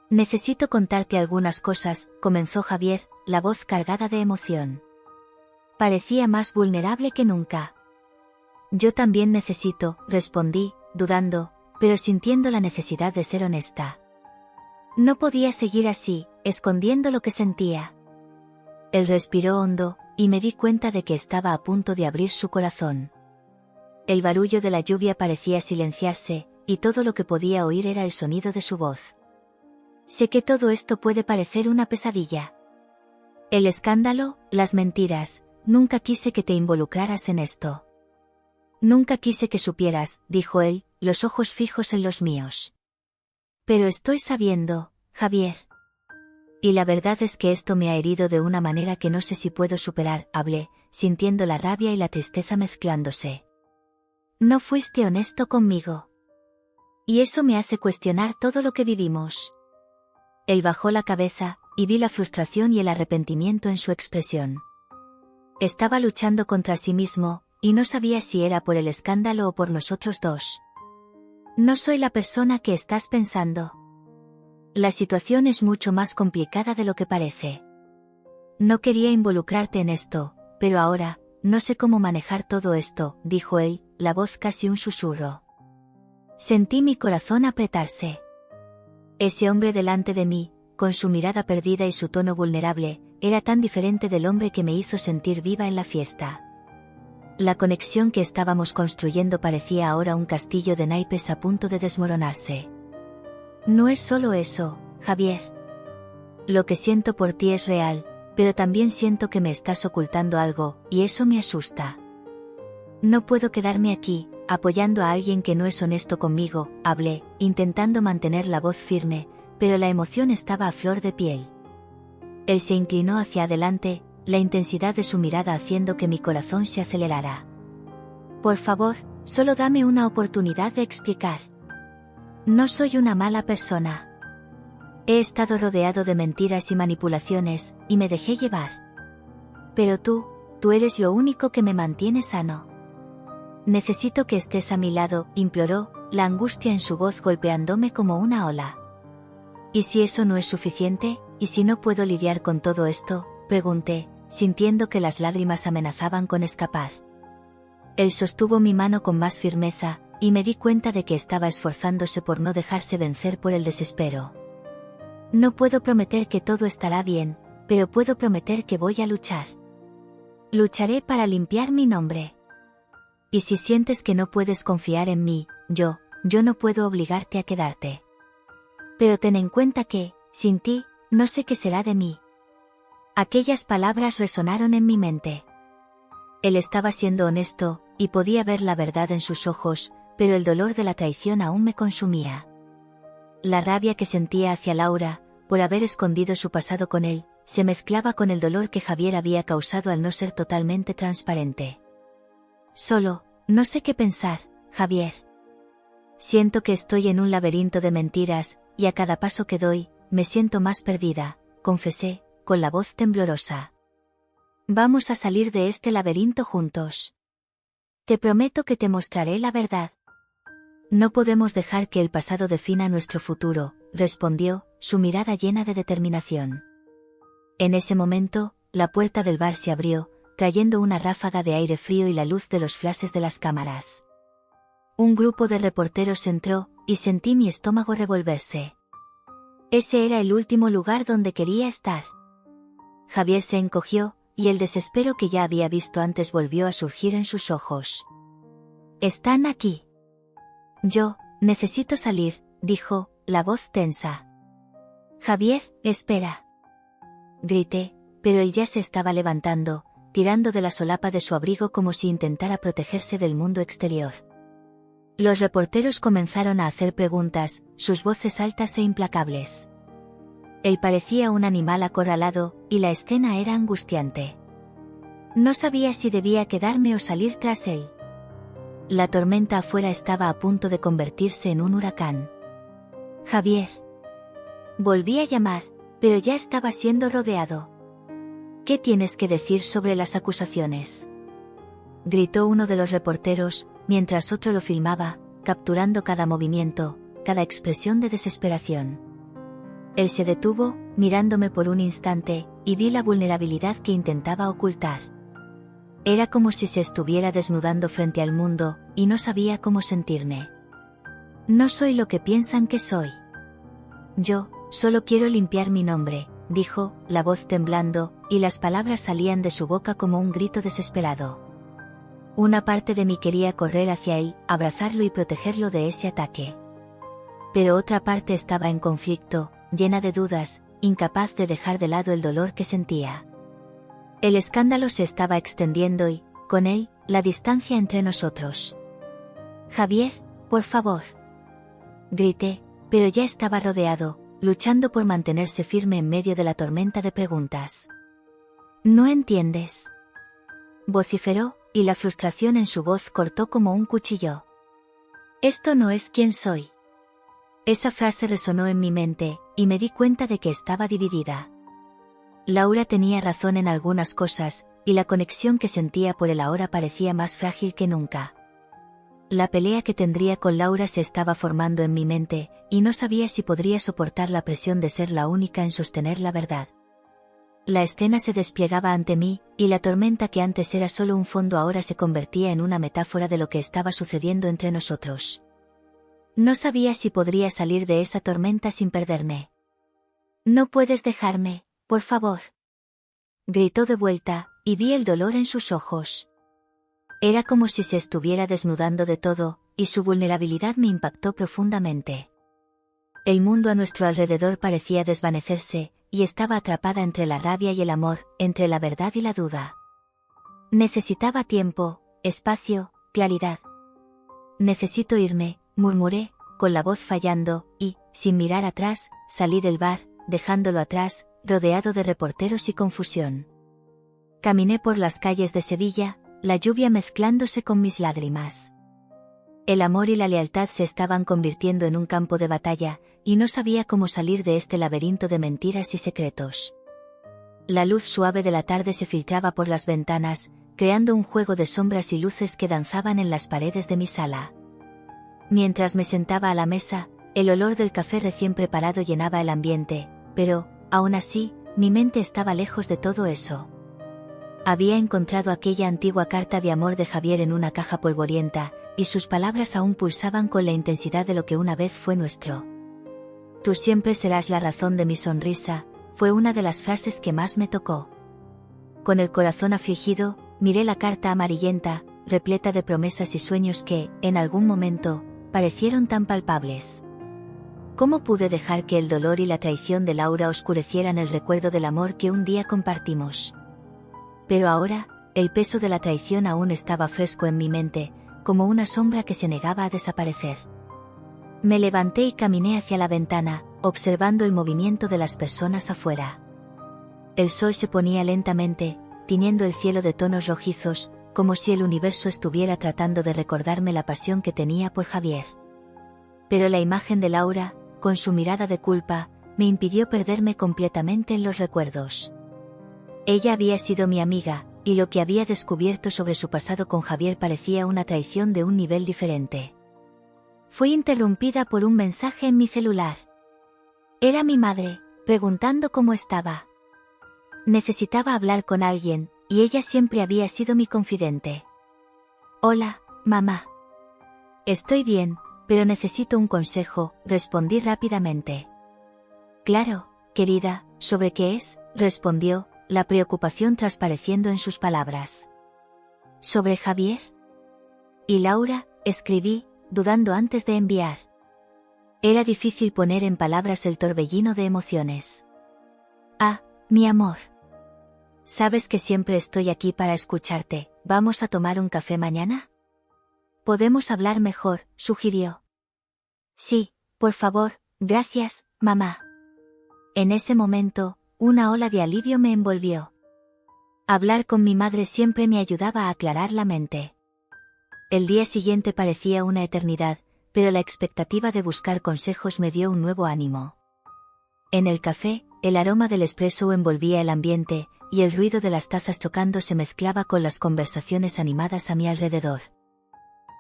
Necesito contarte algunas cosas, comenzó Javier, la voz cargada de emoción. Parecía más vulnerable que nunca. Yo también necesito, respondí, dudando, pero sintiendo la necesidad de ser honesta. No podía seguir así, escondiendo lo que sentía. Él respiró hondo, y me di cuenta de que estaba a punto de abrir su corazón. El barullo de la lluvia parecía silenciarse, y todo lo que podía oír era el sonido de su voz. Sé que todo esto puede parecer una pesadilla. El escándalo, las mentiras, nunca quise que te involucraras en esto. Nunca quise que supieras, dijo él, los ojos fijos en los míos. Pero estoy sabiendo, Javier. Y la verdad es que esto me ha herido de una manera que no sé si puedo superar, hablé, sintiendo la rabia y la tristeza mezclándose. No fuiste honesto conmigo. Y eso me hace cuestionar todo lo que vivimos. Él bajó la cabeza, y vi la frustración y el arrepentimiento en su expresión. Estaba luchando contra sí mismo, y no sabía si era por el escándalo o por nosotros dos. No soy la persona que estás pensando. La situación es mucho más complicada de lo que parece. No quería involucrarte en esto, pero ahora, no sé cómo manejar todo esto, dijo él, la voz casi un susurro. Sentí mi corazón apretarse. Ese hombre delante de mí, con su mirada perdida y su tono vulnerable, era tan diferente del hombre que me hizo sentir viva en la fiesta. La conexión que estábamos construyendo parecía ahora un castillo de naipes a punto de desmoronarse. No es solo eso, Javier. Lo que siento por ti es real, pero también siento que me estás ocultando algo, y eso me asusta. No puedo quedarme aquí, apoyando a alguien que no es honesto conmigo, hablé, intentando mantener la voz firme, pero la emoción estaba a flor de piel. Él se inclinó hacia adelante, la intensidad de su mirada haciendo que mi corazón se acelerara. Por favor, solo dame una oportunidad de explicar. No soy una mala persona. He estado rodeado de mentiras y manipulaciones, y me dejé llevar. Pero tú eres lo único que me mantiene sano. Necesito que estés a mi lado, imploró, la angustia en su voz golpeándome como una ola. ¿Y si eso no es suficiente? ¿Y si no puedo lidiar con todo esto?, pregunté, sintiendo que las lágrimas amenazaban con escapar. Él sostuvo mi mano con más firmeza, y me di cuenta de que estaba esforzándose por no dejarse vencer por el desespero. No puedo prometer que todo estará bien, pero puedo prometer que voy a luchar. Lucharé para limpiar mi nombre. Y si sientes que no puedes confiar en mí, yo no puedo obligarte a quedarte. Pero ten en cuenta que, sin ti, no sé qué será de mí. Aquellas palabras resonaron en mi mente. Él estaba siendo honesto, y podía ver la verdad en sus ojos, pero el dolor de la traición aún me consumía. La rabia que sentía hacia Laura, por haber escondido su pasado con él, se mezclaba con el dolor que Javier había causado al no ser totalmente transparente. No sé qué pensar, Javier. Siento que estoy en un laberinto de mentiras, y a cada paso que doy, me siento más perdida, confesé, con la voz temblorosa. Vamos a salir de este laberinto juntos. Te prometo que te mostraré la verdad. No podemos dejar que el pasado defina nuestro futuro, respondió, su mirada llena de determinación. En ese momento, la puerta del bar se abrió, trayendo una ráfaga de aire frío y la luz de los flashes de las cámaras. Un grupo de reporteros entró, y sentí mi estómago revolverse. Ese era el último lugar donde quería estar. Javier se encogió, y el desespero que ya había visto antes volvió a surgir en sus ojos. «Están aquí». Necesito salir», dijo, la voz tensa. «Javier, espera». Grité, pero él ya se estaba levantando, tirando de la solapa de su abrigo como si intentara protegerse del mundo exterior. Los reporteros comenzaron a hacer preguntas, sus voces altas e implacables. Él parecía un animal acorralado, y la escena era angustiante. No sabía si debía quedarme o salir tras él. La tormenta afuera estaba a punto de convertirse en un huracán. «Javier». Volví a llamar, pero ya estaba siendo rodeado. «¿Qué tienes que decir sobre las acusaciones?», gritó uno de los reporteros, mientras otro lo filmaba, capturando cada movimiento, cada expresión de desesperación. Él se detuvo, mirándome por un instante, y vi la vulnerabilidad que intentaba ocultar. Era como si se estuviera desnudando frente al mundo, y no sabía cómo sentirme. «No soy lo que piensan que soy. Yo solo quiero limpiar mi nombre», dijo, la voz temblando, y las palabras salían de su boca como un grito desesperado. Una parte de mí quería correr hacia él, abrazarlo y protegerlo de ese ataque. Pero otra parte estaba en conflicto, llena de dudas, incapaz de dejar de lado el dolor que sentía. El escándalo se estaba extendiendo y, con él, la distancia entre nosotros. Javier, por favor. Grité, pero ya estaba rodeado, luchando por mantenerse firme en medio de la tormenta de preguntas. ¿No entiendes? Vociferó, y la frustración en su voz cortó como un cuchillo. Esto no es quien soy. Esa frase resonó en mi mente, y me di cuenta de que estaba dividida. Laura tenía razón en algunas cosas, y la conexión que sentía por él ahora parecía más frágil que nunca. La pelea que tendría con Laura se estaba formando en mi mente, y no sabía si podría soportar la presión de ser la única en sostener la verdad. La escena se desplegaba ante mí, y la tormenta que antes era solo un fondo ahora se convertía en una metáfora de lo que estaba sucediendo entre nosotros. No sabía si podría salir de esa tormenta sin perderme. «No puedes dejarme, por favor», gritó de vuelta, y vi el dolor en sus ojos. Era como si se estuviera desnudando de todo, y su vulnerabilidad me impactó profundamente. El mundo a nuestro alrededor parecía desvanecerse, y estaba atrapada entre la rabia y el amor, entre la verdad y la duda. Necesitaba tiempo, espacio, claridad. «Necesito irme», murmuré, con la voz fallando, y, sin mirar atrás, salí del bar, dejándolo atrás, rodeado de reporteros y confusión. Caminé por las calles de Sevilla, la lluvia mezclándose con mis lágrimas. El amor y la lealtad se estaban convirtiendo en un campo de batalla, y no sabía cómo salir de este laberinto de mentiras y secretos. La luz suave de la tarde se filtraba por las ventanas, creando un juego de sombras y luces que danzaban en las paredes de mi sala. Mientras me sentaba a la mesa, el olor del café recién preparado llenaba el ambiente, pero, aún así, mi mente estaba lejos de todo eso. Había encontrado aquella antigua carta de amor de Javier en una caja polvorienta, y sus palabras aún pulsaban con la intensidad de lo que una vez fue nuestro. «Tú siempre serás la razón de mi sonrisa», fue una de las frases que más me tocó. Con el corazón afligido, miré la carta amarillenta, repleta de promesas y sueños que, en algún momento, parecieron tan palpables. ¿Cómo pude dejar que el dolor y la traición de Laura oscurecieran el recuerdo del amor que un día compartimos? Pero ahora, el peso de la traición aún estaba fresco en mi mente, como una sombra que se negaba a desaparecer. Me levanté y caminé hacia la ventana, observando el movimiento de las personas afuera. El sol se ponía lentamente, tiñendo el cielo de tonos rojizos, como si el universo estuviera tratando de recordarme la pasión que tenía por Javier. Pero la imagen de Laura, con su mirada de culpa, me impidió perderme completamente en los recuerdos. Ella había sido mi amiga, y lo que había descubierto sobre su pasado con Javier parecía una traición de un nivel diferente. Fui interrumpida por un mensaje en mi celular. Era mi madre, preguntando cómo estaba. Necesitaba hablar con alguien, y ella siempre había sido mi confidente. «Hola, mamá. Estoy bien, pero necesito un consejo», respondí rápidamente. «Claro, querida, ¿sobre qué es?», respondió, la preocupación transpareciendo en sus palabras. «¿Sobre Javier?» «¿Y Laura?», escribí, dudando antes de enviar. Era difícil poner en palabras el torbellino de emociones. «Ah, mi amor. Sabes que siempre estoy aquí para escucharte, ¿vamos a tomar un café mañana? Podemos hablar mejor», sugirió. «Sí, por favor, gracias, mamá». En ese momento, una ola de alivio me envolvió. Hablar con mi madre siempre me ayudaba a aclarar la mente. El día siguiente parecía una eternidad, pero la expectativa de buscar consejos me dio un nuevo ánimo. En el café, el aroma del espresso envolvía el ambiente, y el ruido de las tazas chocando se mezclaba con las conversaciones animadas a mi alrededor.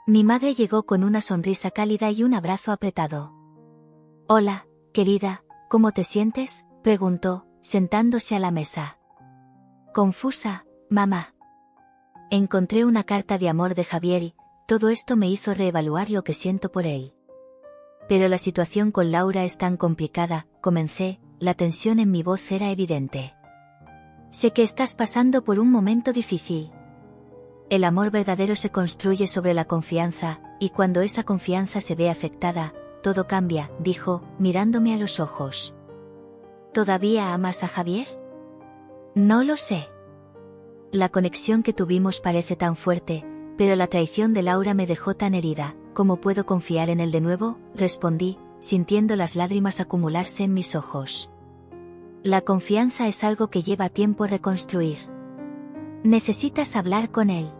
Mi madre llegó con una sonrisa cálida y un abrazo apretado. «Hola, querida, ¿cómo te sientes?», preguntó, sentándose a la mesa. «Confusa, mamá. Encontré una carta de amor de Javier y todo esto me hizo reevaluar lo que siento por él. Pero la situación con Laura es tan complicada», comencé, la tensión en mi voz era evidente. «Sé que estás pasando por un momento difícil. El amor verdadero se construye sobre la confianza, y cuando esa confianza se ve afectada, todo cambia», dijo, mirándome a los ojos. «¿Todavía amas a Javier?» «No lo sé. La conexión que tuvimos parece tan fuerte, pero la traición de Laura me dejó tan herida. ¿Cómo puedo confiar en él de nuevo?, respondí, sintiendo las lágrimas acumularse en mis ojos. La confianza es algo que lleva tiempo reconstruir. Necesitas hablar con él.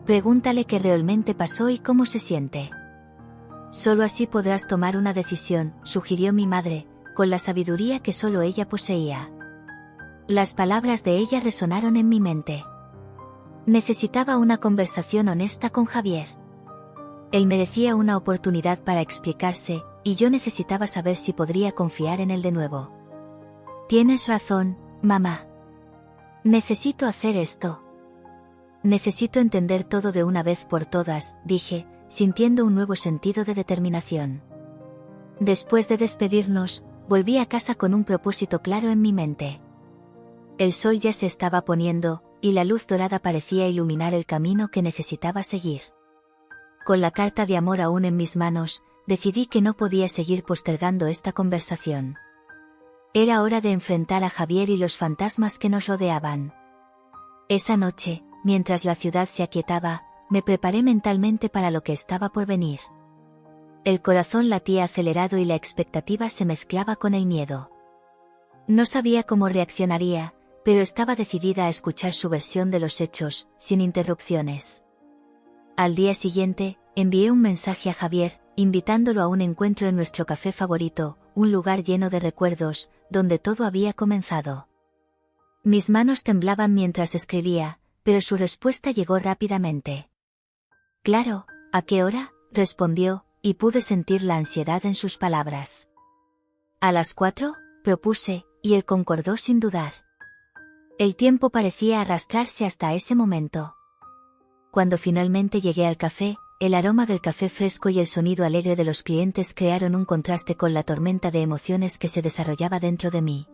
Pregúntale qué realmente pasó y cómo se siente. Solo así podrás tomar una decisión, sugirió mi madre, con la sabiduría que solo ella poseía. Las palabras de ella resonaron en mi mente. Necesitaba una conversación honesta con Javier. Él merecía una oportunidad para explicarse, y yo necesitaba saber si podría confiar en él de nuevo. Tienes razón, mamá. Necesito hacer esto. Necesito entender todo de una vez por todas, dije, sintiendo un nuevo sentido de determinación. Después de despedirnos, volví a casa con un propósito claro en mi mente. El sol ya se estaba poniendo, y la luz dorada parecía iluminar el camino que necesitaba seguir. Con la carta de amor aún en mis manos, decidí que no podía seguir postergando esta conversación. Era hora de enfrentar a Javier y los fantasmas que nos rodeaban. Esa noche, mientras la ciudad se aquietaba, me preparé mentalmente para lo que estaba por venir. El corazón latía acelerado y la expectativa se mezclaba con el miedo. No sabía cómo reaccionaría, pero estaba decidida a escuchar su versión de los hechos, sin interrupciones. Al día siguiente, envié un mensaje a Javier, invitándolo a un encuentro en nuestro café favorito, un lugar lleno de recuerdos, donde todo había comenzado. Mis manos temblaban mientras escribía, pero su respuesta llegó rápidamente. Claro, ¿a qué hora?, respondió, y pude sentir la ansiedad en sus palabras. A las 4, propuse, y él concordó sin dudar. El tiempo parecía arrastrarse hasta ese momento. Cuando finalmente llegué al café, el aroma del café fresco y el sonido alegre de los clientes crearon un contraste con la tormenta de emociones que se desarrollaba dentro de mí.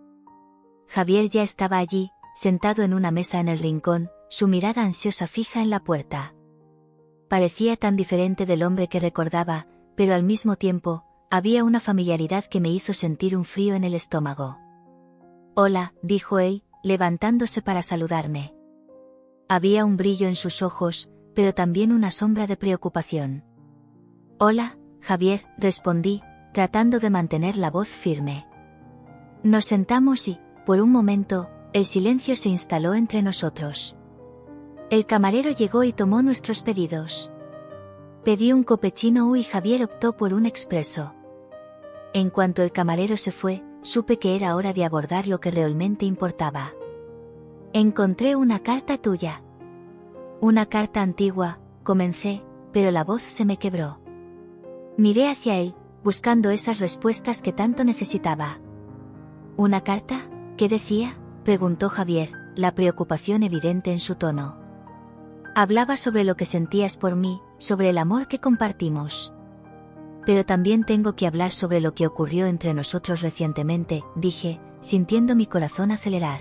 Javier ya estaba allí, sentado en una mesa en el rincón, su mirada ansiosa fija en la puerta. Parecía tan diferente del hombre que recordaba, pero al mismo tiempo, había una familiaridad que me hizo sentir un frío en el estómago. «Hola», dijo él, levantándose para saludarme. Había un brillo en sus ojos, pero también una sombra de preocupación. «Hola, Javier», respondí, tratando de mantener la voz firme. Nos sentamos y, por un momento, el silencio se instaló entre nosotros. El camarero llegó y tomó nuestros pedidos. Pedí un cappuccino y Javier optó por un expreso. En cuanto el camarero se fue, supe que era hora de abordar lo que realmente importaba. Encontré una carta tuya. Una carta antigua, comencé, pero la voz se me quebró. Miré hacia él, buscando esas respuestas que tanto necesitaba. ¿Una carta? ¿Qué decía?, preguntó Javier, la preocupación evidente en su tono. Hablaba sobre lo que sentías por mí, sobre el amor que compartimos. Pero también tengo que hablar sobre lo que ocurrió entre nosotros recientemente, dije, sintiendo mi corazón acelerar.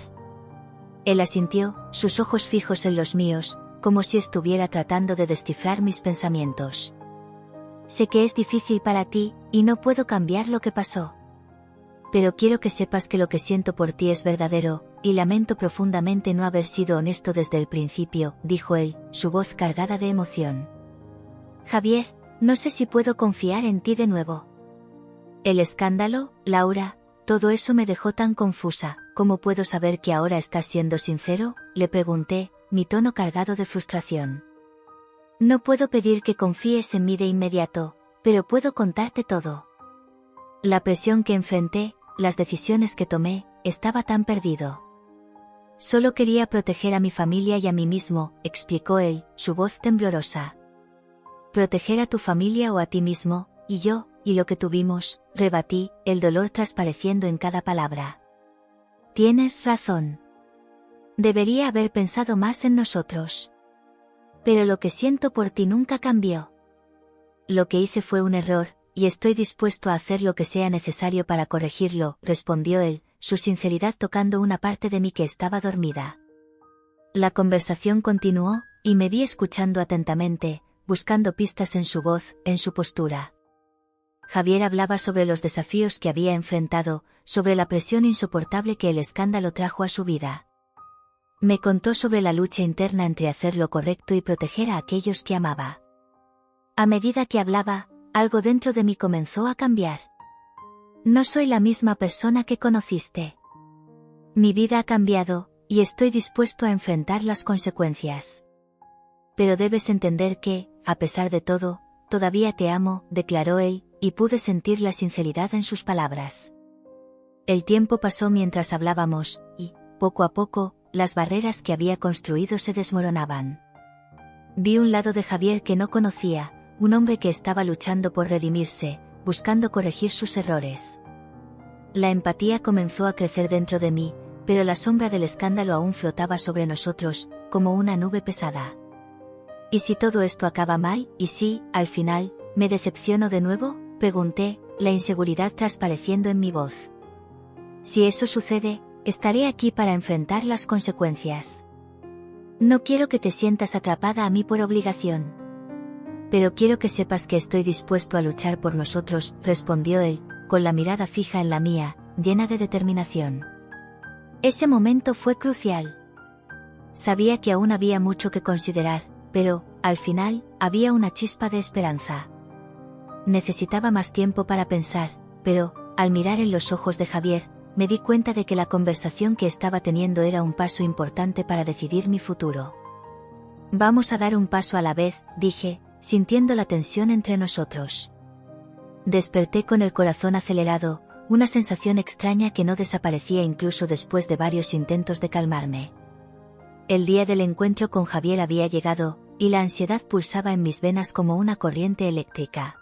Él asintió, sus ojos fijos en los míos, como si estuviera tratando de descifrar mis pensamientos. Sé que es difícil para ti, y no puedo cambiar lo que pasó. Pero quiero que sepas que lo que siento por ti es verdadero, y lamento profundamente no haber sido honesto desde el principio, dijo él, su voz cargada de emoción. Javier, no sé si puedo confiar en ti de nuevo. El escándalo, Laura, todo eso me dejó tan confusa. ¿Cómo puedo saber que ahora estás siendo sincero?, le pregunté, mi tono cargado de frustración. No puedo pedir que confíes en mí de inmediato, pero puedo contarte todo. La presión que enfrenté, las decisiones que tomé, estaba tan perdido. Solo quería proteger a mi familia y a mí mismo, explicó él, su voz temblorosa. Proteger a tu familia o a ti mismo, y yo, y lo que tuvimos, rebatí, el dolor transpareciendo en cada palabra. Tienes razón. Debería haber pensado más en nosotros. Pero lo que siento por ti nunca cambió. Lo que hice fue un error, y estoy dispuesto a hacer lo que sea necesario para corregirlo, respondió él, su sinceridad tocando una parte de mí que estaba dormida. La conversación continuó, y me vi escuchando atentamente, buscando pistas en su voz, en su postura. Javier hablaba sobre los desafíos que había enfrentado, sobre la presión insoportable que el escándalo trajo a su vida. Me contó sobre la lucha interna entre hacer lo correcto y proteger a aquellos que amaba. A medida que hablaba, algo dentro de mí comenzó a cambiar. No soy la misma persona que conociste. Mi vida ha cambiado, y estoy dispuesto a enfrentar las consecuencias. Pero debes entender que, a pesar de todo, todavía te amo, declaró él, y pude sentir la sinceridad en sus palabras. El tiempo pasó mientras hablábamos, y, poco a poco, las barreras que había construido se desmoronaban. Vi un lado de Javier que no conocía, un hombre que estaba luchando por redimirse, buscando corregir sus errores. La empatía comenzó a crecer dentro de mí, pero la sombra del escándalo aún flotaba sobre nosotros, como una nube pesada. ¿Y si todo esto acaba mal? ¿Y si, al final, me decepciono de nuevo?, pregunté, la inseguridad transpareciendo en mi voz. Si eso sucede, estaré aquí para enfrentar las consecuencias. No quiero que te sientas atrapada a mí por obligación. Pero quiero que sepas que estoy dispuesto a luchar por nosotros, respondió él, con la mirada fija en la mía, llena de determinación. Ese momento fue crucial. Sabía que aún había mucho que considerar, pero, al final, había una chispa de esperanza. Necesitaba más tiempo para pensar, pero, al mirar en los ojos de Javier, me di cuenta de que la conversación que estaba teniendo era un paso importante para decidir mi futuro. Vamos a dar un paso a la vez, dije, sintiendo la tensión entre nosotros. Desperté con el corazón acelerado, una sensación extraña que no desaparecía incluso después de varios intentos de calmarme. El día del encuentro con Javier había llegado, y la ansiedad pulsaba en mis venas como una corriente eléctrica.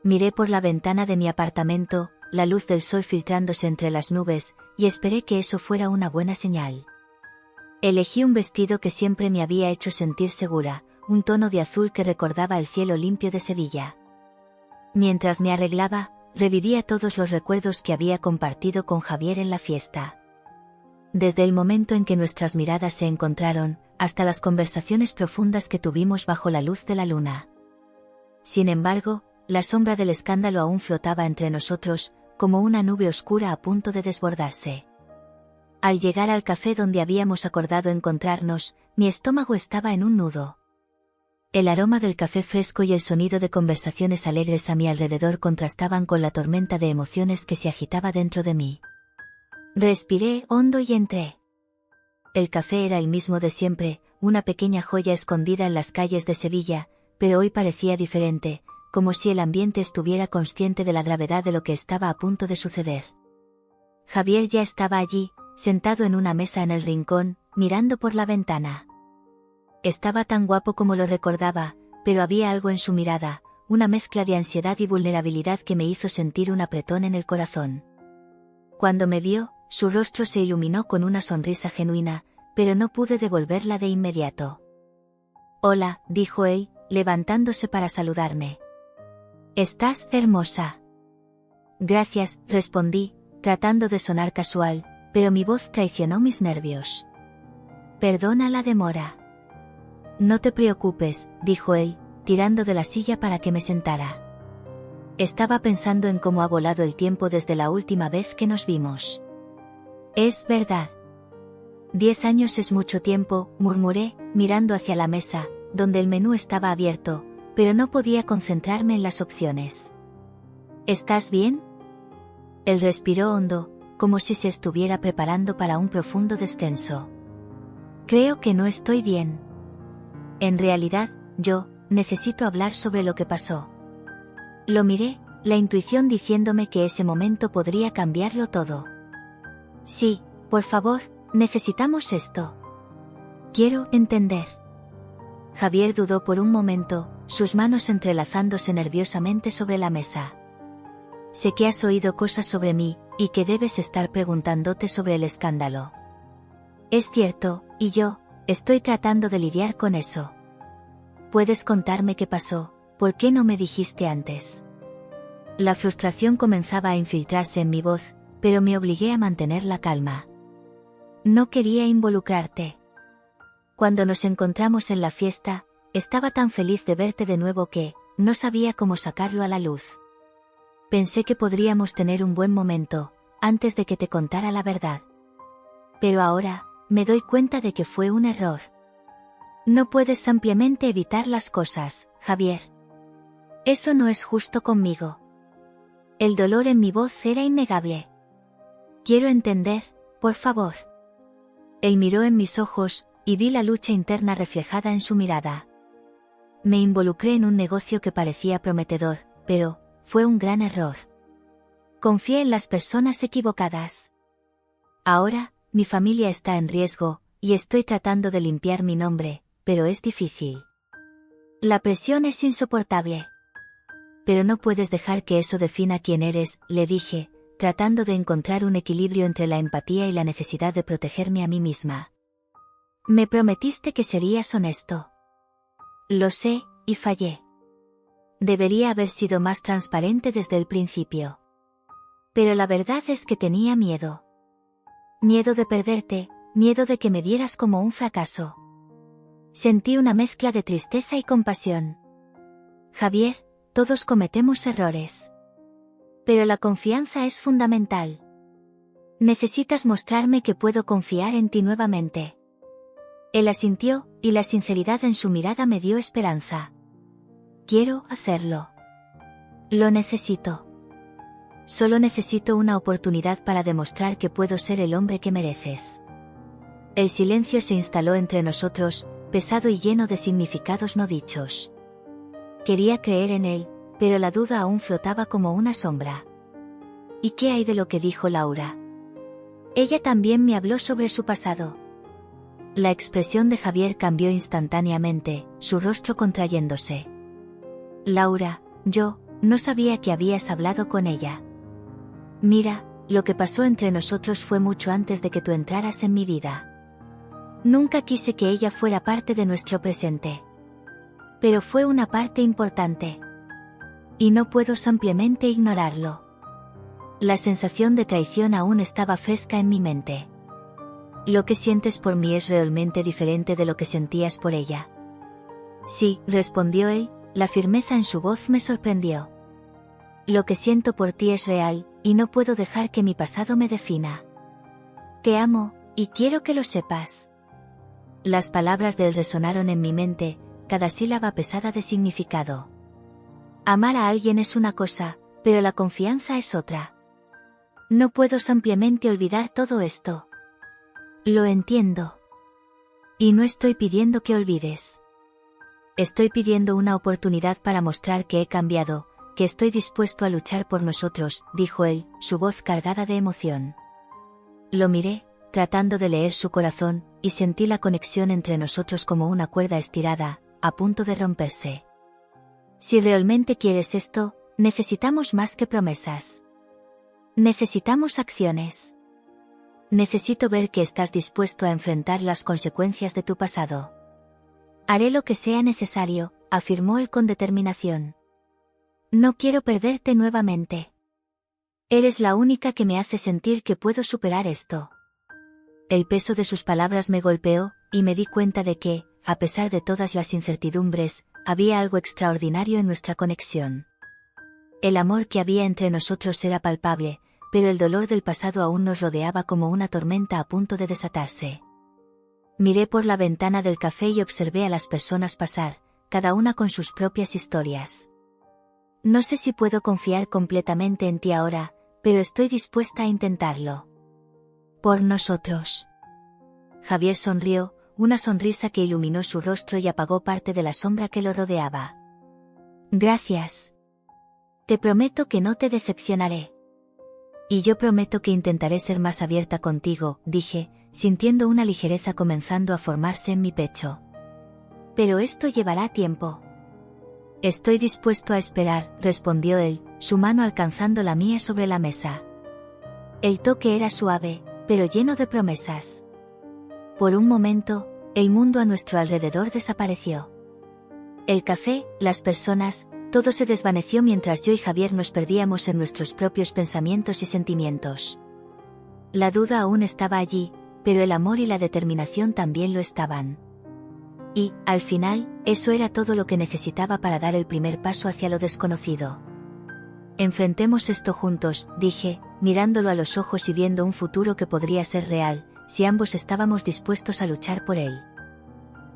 Miré por la ventana de mi apartamento, la luz del sol filtrándose entre las nubes, y esperé que eso fuera una buena señal. Elegí un vestido que siempre me había hecho sentir segura, un tono de azul que recordaba el cielo limpio de Sevilla. Mientras me arreglaba, revivía todos los recuerdos que había compartido con Javier en la fiesta. Desde el momento en que nuestras miradas se encontraron, hasta las conversaciones profundas que tuvimos bajo la luz de la luna. Sin embargo, la sombra del escándalo aún flotaba entre nosotros, como una nube oscura a punto de desbordarse. Al llegar al café donde habíamos acordado encontrarnos, mi estómago estaba en un nudo. El aroma del café fresco y el sonido de conversaciones alegres a mi alrededor contrastaban con la tormenta de emociones que se agitaba dentro de mí. Respiré hondo y entré. El café era el mismo de siempre, una pequeña joya escondida en las calles de Sevilla, pero hoy parecía diferente, como si el ambiente estuviera consciente de la gravedad de lo que estaba a punto de suceder. Javier ya estaba allí, sentado en una mesa en el rincón, mirando por la ventana. Estaba tan guapo como lo recordaba, pero había algo en su mirada, una mezcla de ansiedad y vulnerabilidad que me hizo sentir un apretón en el corazón. Cuando me vio, su rostro se iluminó con una sonrisa genuina, pero no pude devolverla de inmediato. «Hola», dijo él, levantándose para saludarme. «Estás hermosa». «Gracias», respondí, tratando de sonar casual, pero mi voz traicionó mis nervios. «Perdona la demora». «No te preocupes», dijo él, tirando de la silla para que me sentara. Estaba pensando en cómo ha volado el tiempo desde la última vez que nos vimos. «Es verdad. 10 años es mucho tiempo», murmuré, mirando hacia la mesa, donde el menú estaba abierto, pero no podía concentrarme en las opciones. «¿Estás bien?». Él respiró hondo, como si se estuviera preparando para un profundo descenso. «Creo que no estoy bien. En realidad, yo necesito hablar sobre lo que pasó». Lo miré, la intuición diciéndome que ese momento podría cambiarlo todo. «Sí, por favor, necesitamos esto. Quiero entender». Javier dudó por un momento, sus manos entrelazándose nerviosamente sobre la mesa. «Sé que has oído cosas sobre mí, y que debes estar preguntándote sobre el escándalo. Es cierto, y yo estoy tratando de lidiar con eso. ¿Puedes contarme qué pasó? ¿Por qué no me dijiste antes?». La frustración comenzaba a infiltrarse en mi voz, pero me obligué a mantener la calma. «No quería involucrarte. Cuando nos encontramos en la fiesta, estaba tan feliz de verte de nuevo que no sabía cómo sacarlo a la luz. Pensé que podríamos tener un buen momento, antes de que te contara la verdad. Pero ahora, me doy cuenta de que fue un error. No puedes simplemente evitar las cosas, Javier. Eso no es justo conmigo. El dolor en mi voz era innegable. Quiero entender, por favor. Él miró en mis ojos, y vi la lucha interna reflejada en su mirada. Me involucré en un negocio que parecía prometedor, pero fue un gran error. Confié en las personas equivocadas. Ahora, mi familia está en riesgo, y estoy tratando de limpiar mi nombre, pero es difícil. La presión es insoportable. Pero no puedes dejar que eso defina quién eres, le dije, tratando de encontrar un equilibrio entre la empatía y la necesidad de protegerme a mí misma. Me prometiste que serías honesto. Lo sé, y fallé. Debería haber sido más transparente desde el principio. Pero la verdad es que tenía miedo. Miedo de perderte, miedo de que me vieras como un fracaso. Sentí una mezcla de tristeza y compasión. Javier, todos cometemos errores. Pero la confianza es fundamental. Necesitas mostrarme que puedo confiar en ti nuevamente. Él asintió, y la sinceridad en su mirada me dio esperanza. Quiero hacerlo. Lo necesito. Solo necesito una oportunidad para demostrar que puedo ser el hombre que mereces. El silencio se instaló entre nosotros, pesado y lleno de significados no dichos. Quería creer en él, pero la duda aún flotaba como una sombra. ¿Y qué hay de lo que dijo Laura? Ella también me habló sobre su pasado. La expresión de Javier cambió instantáneamente, su rostro contrayéndose. Laura, yo, no sabía que habías hablado con ella. Mira, lo que pasó entre nosotros fue mucho antes de que tú entraras en mi vida. Nunca quise que ella fuera parte de nuestro presente. Pero fue una parte importante. Y no puedo simplemente ignorarlo. La sensación de traición aún estaba fresca en mi mente. Lo que sientes por mí es realmente diferente de lo que sentías por ella. Sí, respondió él, la firmeza en su voz me sorprendió. Lo que siento por ti es real, y no puedo dejar que mi pasado me defina. Te amo, y quiero que lo sepas. Las palabras de él resonaron en mi mente, cada sílaba pesada de significado. Amar a alguien es una cosa, pero la confianza es otra. No puedo simplemente olvidar todo esto. Lo entiendo. Y no estoy pidiendo que olvides. Estoy pidiendo una oportunidad para mostrar que he cambiado, que estoy dispuesto a luchar por nosotros, dijo él, su voz cargada de emoción. Lo miré, tratando de leer su corazón, y sentí la conexión entre nosotros como una cuerda estirada, a punto de romperse. Si realmente quieres esto, necesitamos más que promesas. Necesitamos acciones. Necesito ver que estás dispuesto a enfrentar las consecuencias de tu pasado. Haré lo que sea necesario, afirmó él con determinación. No quiero perderte nuevamente. Eres la única que me hace sentir que puedo superar esto. El peso de sus palabras me golpeó, y me di cuenta de que, a pesar de todas las incertidumbres, había algo extraordinario en nuestra conexión. El amor que había entre nosotros era palpable, pero el dolor del pasado aún nos rodeaba como una tormenta a punto de desatarse. Miré por la ventana del café y observé a las personas pasar, cada una con sus propias historias. No sé si puedo confiar completamente en ti ahora, pero estoy dispuesta a intentarlo. Por nosotros. Javier sonrió, una sonrisa que iluminó su rostro y apagó parte de la sombra que lo rodeaba. Gracias. Te prometo que no te decepcionaré. Y yo prometo que intentaré ser más abierta contigo, dije, sintiendo una ligereza comenzando a formarse en mi pecho. Pero esto llevará tiempo. Estoy dispuesto a esperar, respondió él, su mano alcanzando la mía sobre la mesa. El toque era suave, pero lleno de promesas. Por un momento, el mundo a nuestro alrededor desapareció. El café, las personas, todo se desvaneció mientras yo y Javier nos perdíamos en nuestros propios pensamientos y sentimientos. La duda aún estaba allí, pero el amor y la determinación también lo estaban. Y, al final, eso era todo lo que necesitaba para dar el primer paso hacia lo desconocido. Enfrentemos esto juntos, dije, mirándolo a los ojos y viendo un futuro que podría ser real, si ambos estábamos dispuestos a luchar por él.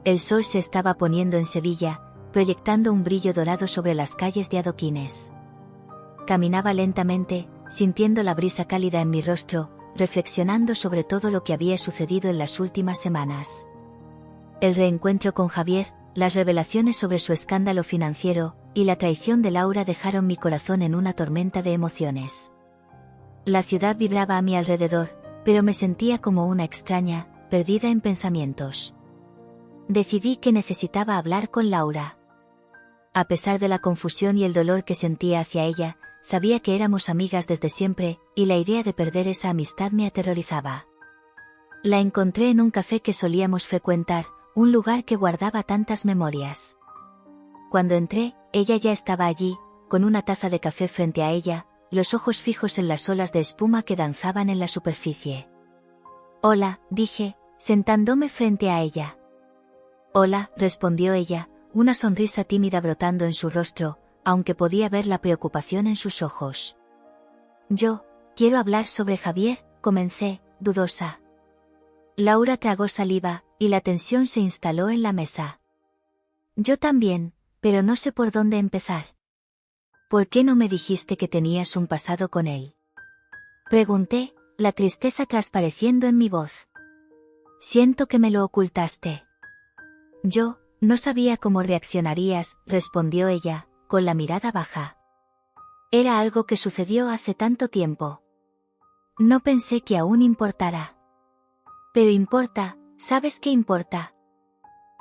El sol se estaba poniendo en Sevilla, proyectando un brillo dorado sobre las calles de adoquines. Caminaba lentamente, sintiendo la brisa cálida en mi rostro, reflexionando sobre todo lo que había sucedido en las últimas semanas. El reencuentro con Javier, las revelaciones sobre su escándalo financiero, y la traición de Laura dejaron mi corazón en una tormenta de emociones. La ciudad vibraba a mi alrededor, pero me sentía como una extraña, perdida en pensamientos. Decidí que necesitaba hablar con Laura. A pesar de la confusión y el dolor que sentía hacia ella, sabía que éramos amigas desde siempre, y la idea de perder esa amistad me aterrorizaba. La encontré en un café que solíamos frecuentar, un lugar que guardaba tantas memorias. Cuando entré, ella ya estaba allí, con una taza de café frente a ella, los ojos fijos en las olas de espuma que danzaban en la superficie. «Hola», dije, sentándome frente a ella. «Hola», respondió ella, una sonrisa tímida brotando en su rostro, aunque podía ver la preocupación en sus ojos. «Yo quiero hablar sobre Javier», comencé, dudosa. Laura tragó saliva, y la tensión se instaló en la mesa. «Yo también, pero no sé por dónde empezar». «¿Por qué no me dijiste que tenías un pasado con él?», pregunté, la tristeza transpareciendo en mi voz. «Siento que me lo ocultaste». «Yo no sabía cómo reaccionarías», respondió ella, con la mirada baja. «Era algo que sucedió hace tanto tiempo. No pensé que aún importara». «Pero importa, ¿sabes qué importa?».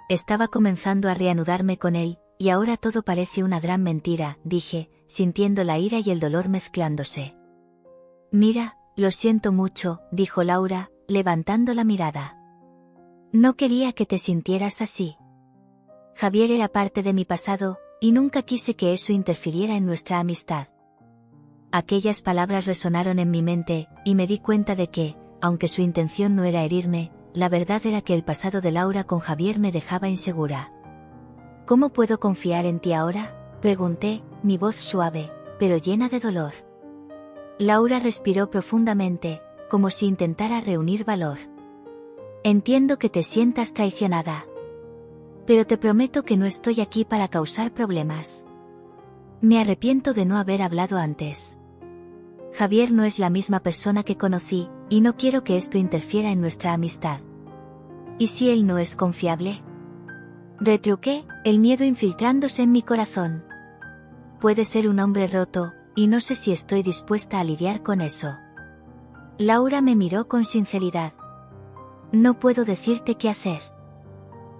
Estaba comenzando a reanudarme con él, y ahora todo parece una gran mentira, dije, sintiendo la ira y el dolor mezclándose. «Mira, lo siento mucho», dijo Laura, levantando la mirada. «No quería que te sintieras así. Javier era parte de mi pasado, y nunca quise que eso interfiriera en nuestra amistad». Aquellas palabras resonaron en mi mente, y me di cuenta de que, aunque su intención no era herirme, la verdad era que el pasado de Laura con Javier me dejaba insegura. «¿Cómo puedo confiar en ti ahora?», pregunté, mi voz suave, pero llena de dolor. Laura respiró profundamente, como si intentara reunir valor. «Entiendo que te sientas traicionada. Pero te prometo que no estoy aquí para causar problemas. Me arrepiento de no haber hablado antes. Javier no es la misma persona que conocí, y no quiero que esto interfiera en nuestra amistad». «¿Y si él no es confiable?», retruqué, el miedo infiltrándose en mi corazón. «Puede ser un hombre roto, y no sé si estoy dispuesta a lidiar con eso». Laura me miró con sinceridad. «No puedo decirte qué hacer.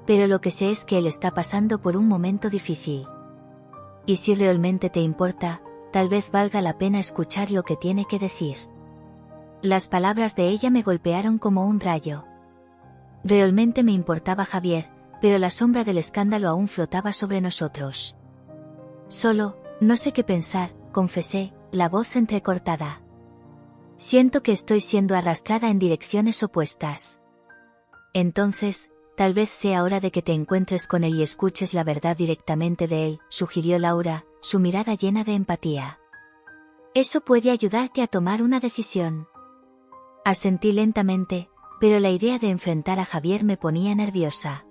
Pero lo que sé es que él está pasando por un momento difícil. Y si realmente te importa, tal vez valga la pena escuchar lo que tiene que decir». Las palabras de ella me golpearon como un rayo. Realmente me importaba Javier, pero la sombra del escándalo aún flotaba sobre nosotros. «Solo, no sé qué pensar», confesé, la voz entrecortada. «Siento que estoy siendo arrastrada en direcciones opuestas». «Entonces, tal vez sea hora de que te encuentres con él y escuches la verdad directamente de él», sugirió Laura, su mirada llena de empatía. «Eso puede ayudarte a tomar una decisión». Asentí lentamente, pero la idea de enfrentar a Javier me ponía nerviosa.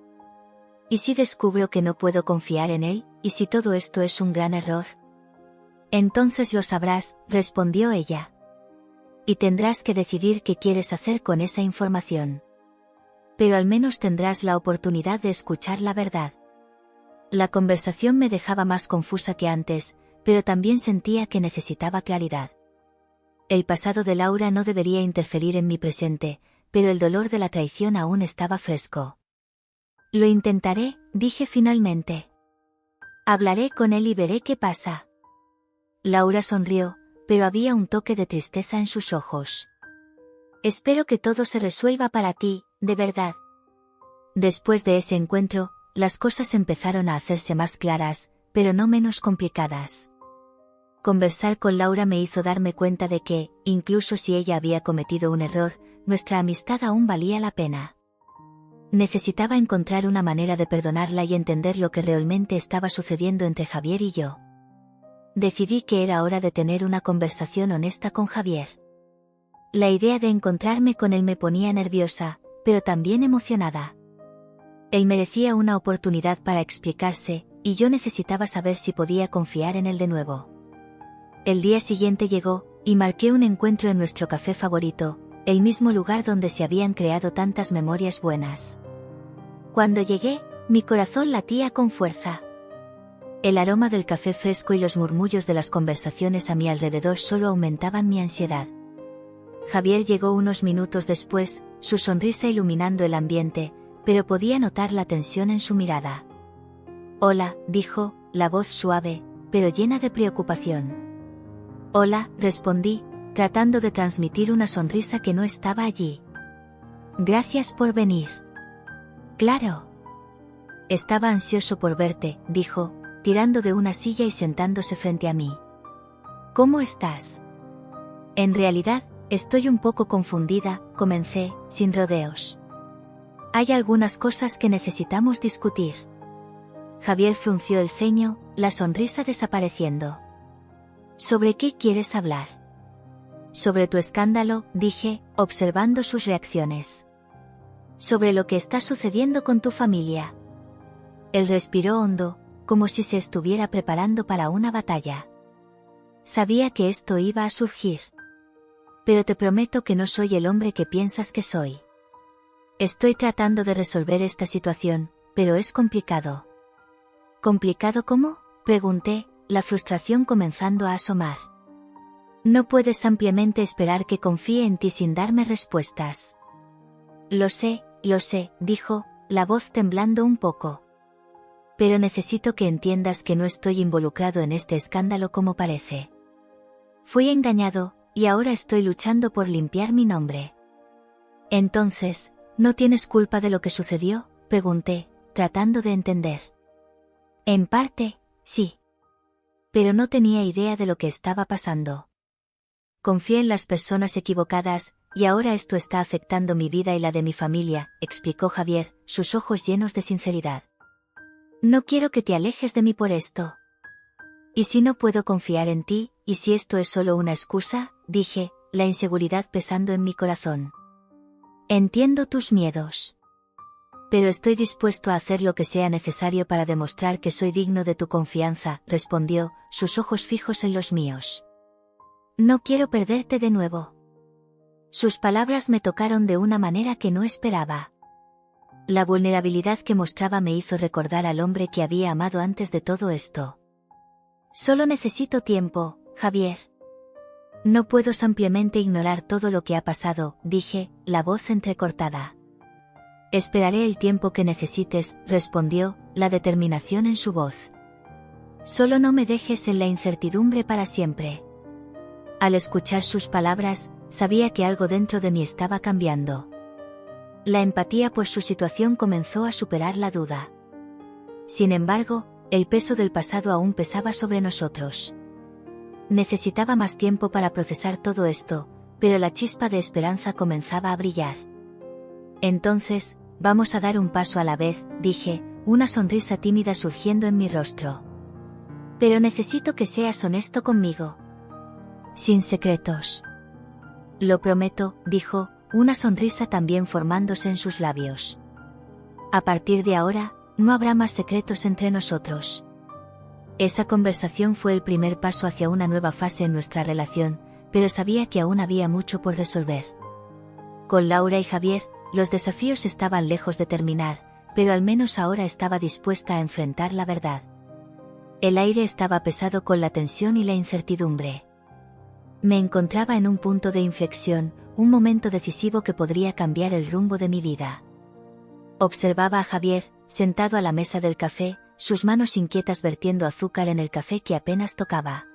¿Y si descubro que no puedo confiar en él, y si todo esto es un gran error? «Entonces lo sabrás», respondió ella. «Y tendrás que decidir qué quieres hacer con esa información. Pero al menos tendrás la oportunidad de escuchar la verdad». La conversación me dejaba más confusa que antes, pero también sentía que necesitaba claridad. El pasado de Laura no debería interferir en mi presente, pero el dolor de la traición aún estaba fresco. «Lo intentaré», dije finalmente. «Hablaré con él y veré qué pasa». Laura sonrió, pero había un toque de tristeza en sus ojos. «Espero que todo se resuelva para ti, de verdad». Después de ese encuentro, las cosas empezaron a hacerse más claras, pero no menos complicadas. Conversar con Laura me hizo darme cuenta de que, incluso si ella había cometido un error, nuestra amistad aún valía la pena. Necesitaba encontrar una manera de perdonarla y entender lo que realmente estaba sucediendo entre Javier y yo. Decidí que era hora de tener una conversación honesta con Javier. La idea de encontrarme con él me ponía nerviosa, pero también emocionada. Él merecía una oportunidad para explicarse, y yo necesitaba saber si podía confiar en él de nuevo. El día siguiente llegó, y marqué un encuentro en nuestro café favorito, el mismo lugar donde se habían creado tantas memorias buenas. Cuando llegué, mi corazón latía con fuerza. El aroma del café fresco y los murmullos de las conversaciones a mi alrededor solo aumentaban mi ansiedad. Javier llegó unos minutos después, su sonrisa iluminando el ambiente, pero podía notar la tensión en su mirada. «Hola», dijo, la voz suave, pero llena de preocupación. «Hola», respondí, tratando de transmitir una sonrisa que no estaba allí. «Gracias por venir». «Claro». «Estaba ansioso por verte», dijo, tirando de una silla y sentándose frente a mí. «¿Cómo estás?» «En realidad, estoy un poco confundida», comencé, sin rodeos. «Hay algunas cosas que necesitamos discutir». Javier frunció el ceño, la sonrisa desapareciendo. «¿Sobre qué quieres hablar?» «Sobre tu escándalo», dije, observando sus reacciones. «Sobre lo que está sucediendo con tu familia». Él respiró hondo, como si se estuviera preparando para una batalla. Sabía que esto iba a surgir. «Pero te prometo que no soy el hombre que piensas que soy. Estoy tratando de resolver esta situación, pero es complicado». «¿Complicado cómo?», pregunté, la frustración comenzando a asomar. «No puedes ampliamente esperar que confíe en ti sin darme respuestas». Lo sé», dijo, la voz temblando un poco. «Pero necesito que entiendas que no estoy involucrado en este escándalo como parece. Fui engañado, y ahora estoy luchando por limpiar mi nombre». «Entonces, ¿no tienes culpa de lo que sucedió?», pregunté, tratando de entender. «En parte, sí. Pero no tenía idea de lo que estaba pasando. Confié en las personas equivocadas, y ahora esto está afectando mi vida y la de mi familia», explicó Javier, sus ojos llenos de sinceridad. «No quiero que te alejes de mí por esto». «¿Y si no puedo confiar en ti, y si esto es solo una excusa?», dije, la inseguridad pesando en mi corazón. «Entiendo tus miedos. Pero estoy dispuesto a hacer lo que sea necesario para demostrar que soy digno de tu confianza», respondió, sus ojos fijos en los míos. «No quiero perderte de nuevo». Sus palabras me tocaron de una manera que no esperaba. La vulnerabilidad que mostraba me hizo recordar al hombre que había amado antes de todo esto. «Solo necesito tiempo, Javier. No puedo simplemente ignorar todo lo que ha pasado», dije, la voz entrecortada. «Esperaré el tiempo que necesites», respondió, la determinación en su voz. «Solo no me dejes en la incertidumbre para siempre». Al escuchar sus palabras, sabía que algo dentro de mí estaba cambiando. La empatía por su situación comenzó a superar la duda. Sin embargo, el peso del pasado aún pesaba sobre nosotros. Necesitaba más tiempo para procesar todo esto, pero la chispa de esperanza comenzaba a brillar. «Entonces, vamos a dar un paso a la vez», dije, una sonrisa tímida surgiendo en mi rostro. «Pero necesito que seas honesto conmigo. Sin secretos». «Lo prometo», dijo, una sonrisa también formándose en sus labios. «A partir de ahora, no habrá más secretos entre nosotros». Esa conversación fue el primer paso hacia una nueva fase en nuestra relación, pero sabía que aún había mucho por resolver. Con Laura y Javier, los desafíos estaban lejos de terminar, pero al menos ahora estaba dispuesta a enfrentar la verdad. El aire estaba pesado con la tensión y la incertidumbre. Me encontraba en un punto de inflexión, un momento decisivo que podría cambiar el rumbo de mi vida. Observaba a Javier, sentado a la mesa del café, sus manos inquietas vertiendo azúcar en el café que apenas tocaba.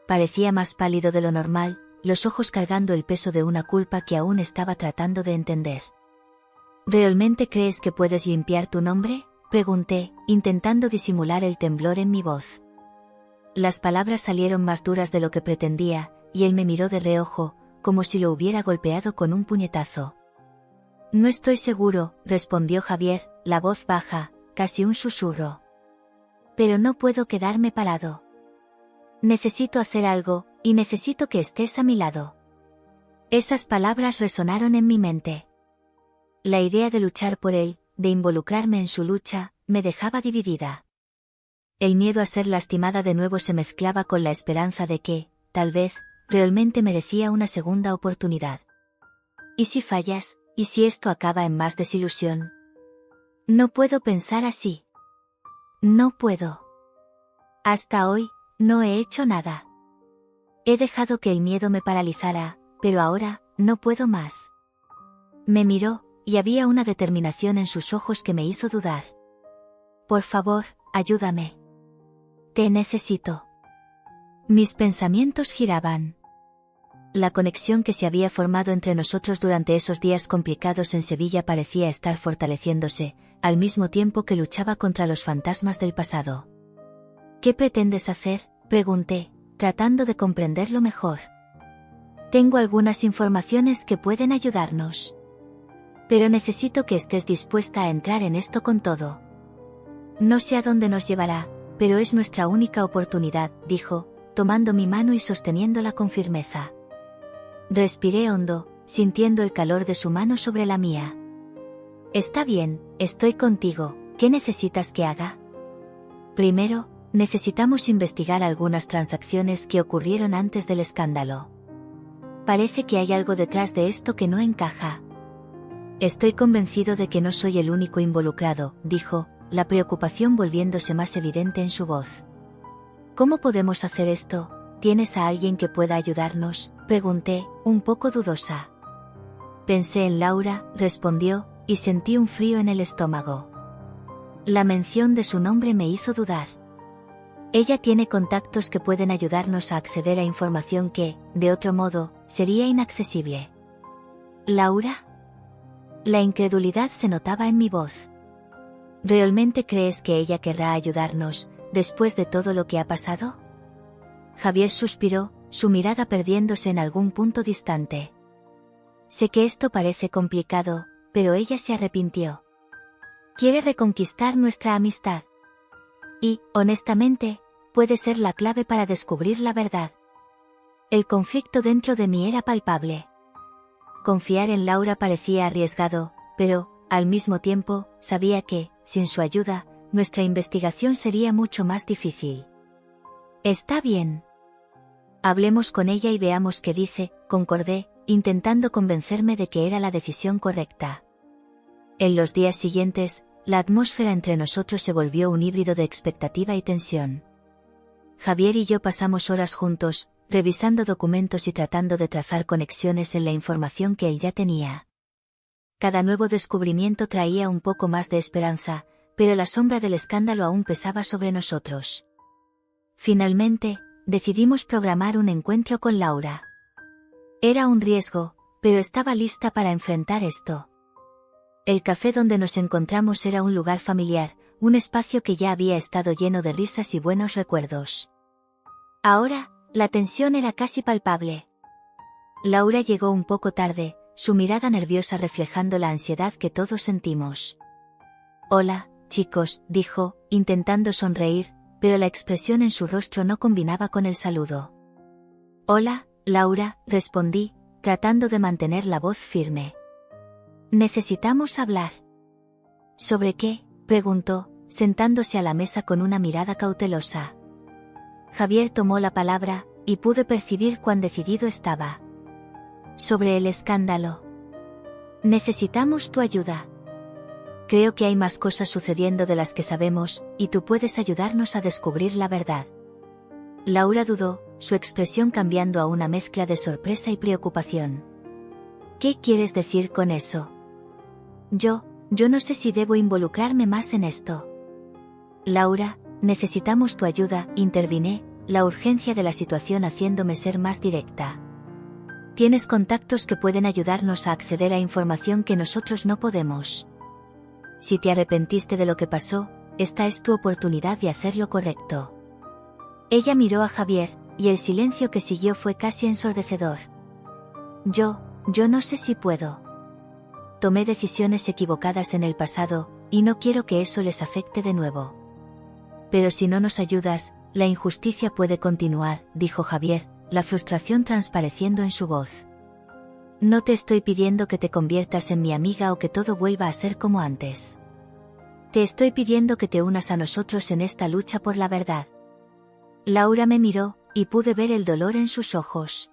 Parecía más pálido de lo normal, los ojos cargando el peso de una culpa que aún estaba tratando de entender. «¿Realmente crees que puedes limpiar tu nombre?», pregunté, intentando disimular el temblor en mi voz. Las palabras salieron más duras de lo que pretendía, y él me miró de reojo, como si lo hubiera golpeado con un puñetazo. «No estoy seguro», respondió Javier, la voz baja, casi un susurro. «Pero no puedo quedarme parado. Necesito hacer algo, y necesito que estés a mi lado». Esas palabras resonaron en mi mente. La idea de luchar por él, de involucrarme en su lucha, me dejaba dividida. El miedo a ser lastimada de nuevo se mezclaba con la esperanza de que, tal vez, realmente merecía una segunda oportunidad. ¿Y si fallas? ¿Y si esto acaba en más desilusión? No puedo pensar así. No puedo. Hasta hoy, no he hecho nada. He dejado que el miedo me paralizara, pero ahora, no puedo más. Me miró, y había una determinación en sus ojos que me hizo dudar. Por favor, ayúdame. Te necesito. Mis pensamientos giraban. La conexión que se había formado entre nosotros durante esos días complicados en Sevilla parecía estar fortaleciéndose, al mismo tiempo que luchaba contra los fantasmas del pasado. ¿Qué pretendes hacer?, pregunté, tratando de comprenderlo mejor. Tengo algunas informaciones que pueden ayudarnos. Pero necesito que estés dispuesta a entrar en esto con todo. No sé a dónde nos llevará, pero es nuestra única oportunidad, dijo, tomando mi mano y sosteniéndola con firmeza. Respiré hondo, sintiendo el calor de su mano sobre la mía. Está bien, estoy contigo, ¿qué necesitas que haga? Primero, necesitamos investigar algunas transacciones que ocurrieron antes del escándalo. Parece que hay algo detrás de esto que no encaja. Estoy convencido de que no soy el único involucrado, dijo, la preocupación volviéndose más evidente en su voz. ¿Cómo podemos hacer esto? ¿Tienes a alguien que pueda ayudarnos?, pregunté, un poco dudosa. Pensé en Laura, respondió, y sentí un frío en el estómago. La mención de su nombre me hizo dudar. Ella tiene contactos que pueden ayudarnos a acceder a información que, de otro modo, sería inaccesible. ¿Laura? La incredulidad se notaba en mi voz. ¿Realmente crees que ella querrá ayudarnos, después de todo lo que ha pasado? Javier suspiró, su mirada perdiéndose en algún punto distante. Sé que esto parece complicado, pero ella se arrepintió. Quiere reconquistar nuestra amistad. Y, honestamente, puede ser la clave para descubrir la verdad. El conflicto dentro de mí era palpable. Confiar en Laura parecía arriesgado, pero, al mismo tiempo, sabía que, sin su ayuda, nuestra investigación sería mucho más difícil. Está bien. Hablemos con ella y veamos qué dice, concordé, intentando convencerme de que era la decisión correcta. En los días siguientes, la atmósfera entre nosotros se volvió un híbrido de expectativa y tensión. Javier y yo pasamos horas juntos, revisando documentos y tratando de trazar conexiones en la información que él ya tenía. Cada nuevo descubrimiento traía un poco más de esperanza, pero la sombra del escándalo aún pesaba sobre nosotros. Finalmente, decidimos programar un encuentro con Laura. Era un riesgo, pero estaba lista para enfrentar esto. El café donde nos encontramos era un lugar familiar, un espacio que ya había estado lleno de risas y buenos recuerdos. Ahora, la tensión era casi palpable. Laura llegó un poco tarde, su mirada nerviosa reflejando la ansiedad que todos sentimos. Hola, chicos, dijo, intentando sonreír, pero la expresión en su rostro no combinaba con el saludo. Hola, Laura, respondí, tratando de mantener la voz firme. Necesitamos hablar. ¿Sobre qué?, preguntó, sentándose a la mesa con una mirada cautelosa. Javier tomó la palabra, y pude percibir cuán decidido estaba. Sobre el escándalo. Necesitamos tu ayuda. Creo que hay más cosas sucediendo de las que sabemos, y tú puedes ayudarnos a descubrir la verdad. Laura dudó, su expresión cambiando a una mezcla de sorpresa y preocupación. ¿Qué quieres decir con eso? Yo no sé si debo involucrarme más en esto. Laura, necesitamos tu ayuda, intervine, la urgencia de la situación haciéndome ser más directa. Tienes contactos que pueden ayudarnos a acceder a información que nosotros no podemos. Si te arrepentiste de lo que pasó, esta es tu oportunidad de hacer lo correcto. Ella miró a Javier, y el silencio que siguió fue casi ensordecedor. Yo no sé si puedo. Tomé decisiones equivocadas en el pasado, y no quiero que eso les afecte de nuevo. Pero si no nos ayudas, la injusticia puede continuar, dijo Javier, la frustración transpareciendo en su voz. No te estoy pidiendo que te conviertas en mi amiga o que todo vuelva a ser como antes. Te estoy pidiendo que te unas a nosotros en esta lucha por la verdad. Laura me miró, y pude ver el dolor en sus ojos.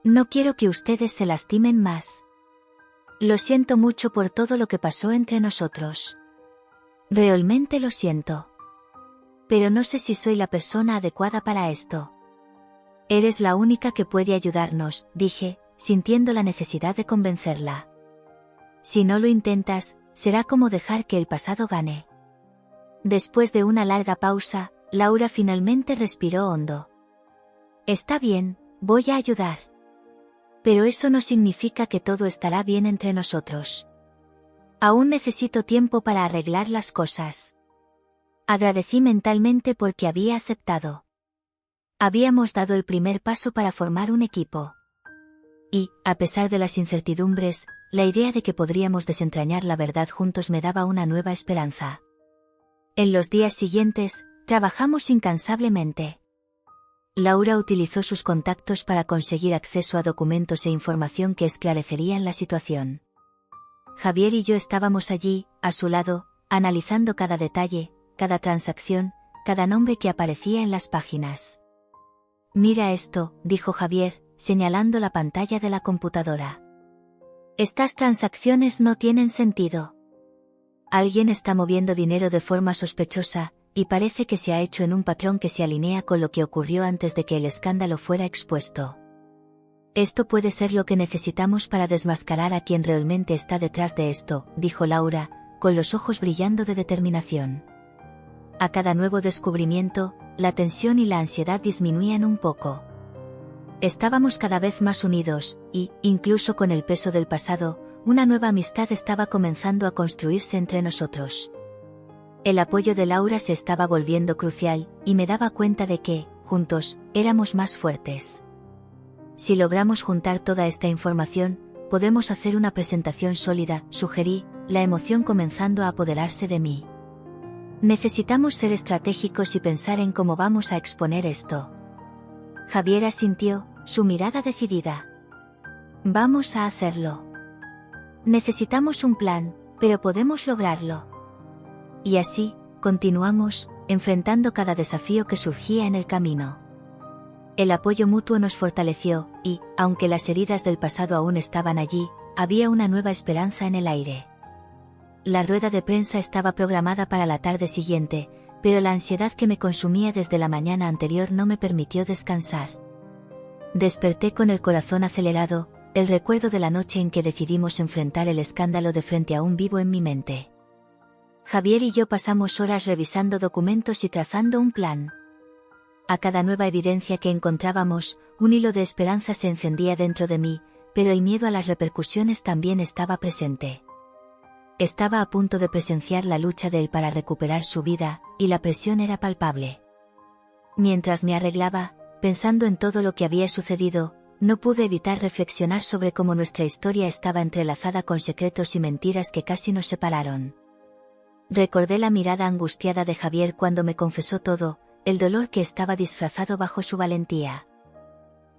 No quiero que ustedes se lastimen más. Lo siento mucho por todo lo que pasó entre nosotros. Realmente lo siento. Pero no sé si soy la persona adecuada para esto. Eres la única que puede ayudarnos, dije, sintiendo la necesidad de convencerla. Si no lo intentas, será como dejar que el pasado gane. Después de una larga pausa, Laura finalmente respiró hondo. Está bien, voy a ayudar. Pero eso no significa que todo estará bien entre nosotros. Aún necesito tiempo para arreglar las cosas. Agradecí mentalmente porque había aceptado. Habíamos dado el primer paso para formar un equipo. Y, a pesar de las incertidumbres, la idea de que podríamos desentrañar la verdad juntos me daba una nueva esperanza. En los días siguientes, trabajamos incansablemente. Laura utilizó sus contactos para conseguir acceso a documentos e información que esclarecerían la situación. Javier y yo estábamos allí, a su lado, analizando cada detalle, cada transacción, cada nombre que aparecía en las páginas. Mira esto, dijo Javier, señalando la pantalla de la computadora. Estas transacciones no tienen sentido. Alguien está moviendo dinero de forma sospechosa, y parece que se ha hecho en un patrón que se alinea con lo que ocurrió antes de que el escándalo fuera expuesto. Esto puede ser lo que necesitamos para desmascarar a quien realmente está detrás de esto, dijo Laura, con los ojos brillando de determinación. A cada nuevo descubrimiento, la tensión y la ansiedad disminuían un poco. Estábamos cada vez más unidos, y, incluso con el peso del pasado, una nueva amistad estaba comenzando a construirse entre nosotros. El apoyo de Laura se estaba volviendo crucial, y me daba cuenta de que, juntos, éramos más fuertes. Si logramos juntar toda esta información, podemos hacer una presentación sólida, sugerí, la emoción comenzando a apoderarse de mí. Necesitamos ser estratégicos y pensar en cómo vamos a exponer esto. Javier asintió, su mirada decidida. Vamos a hacerlo. Necesitamos un plan, pero podemos lograrlo. Y así, continuamos, enfrentando cada desafío que surgía en el camino. El apoyo mutuo nos fortaleció, y, aunque las heridas del pasado aún estaban allí, había una nueva esperanza en el aire. La rueda de prensa estaba programada para la tarde siguiente, pero la ansiedad que me consumía desde la mañana anterior no me permitió descansar. Desperté con el corazón acelerado, el recuerdo de la noche en que decidimos enfrentar el escándalo de frente aún vivo en mi mente. Javier y yo pasamos horas revisando documentos y trazando un plan. A cada nueva evidencia que encontrábamos, un hilo de esperanza se encendía dentro de mí, pero el miedo a las repercusiones también estaba presente. Estaba a punto de presenciar la lucha de él para recuperar su vida, y la presión era palpable. Mientras me arreglaba, pensando en todo lo que había sucedido, no pude evitar reflexionar sobre cómo nuestra historia estaba entrelazada con secretos y mentiras que casi nos separaron. Recordé la mirada angustiada de Javier cuando me confesó todo, el dolor que estaba disfrazado bajo su valentía.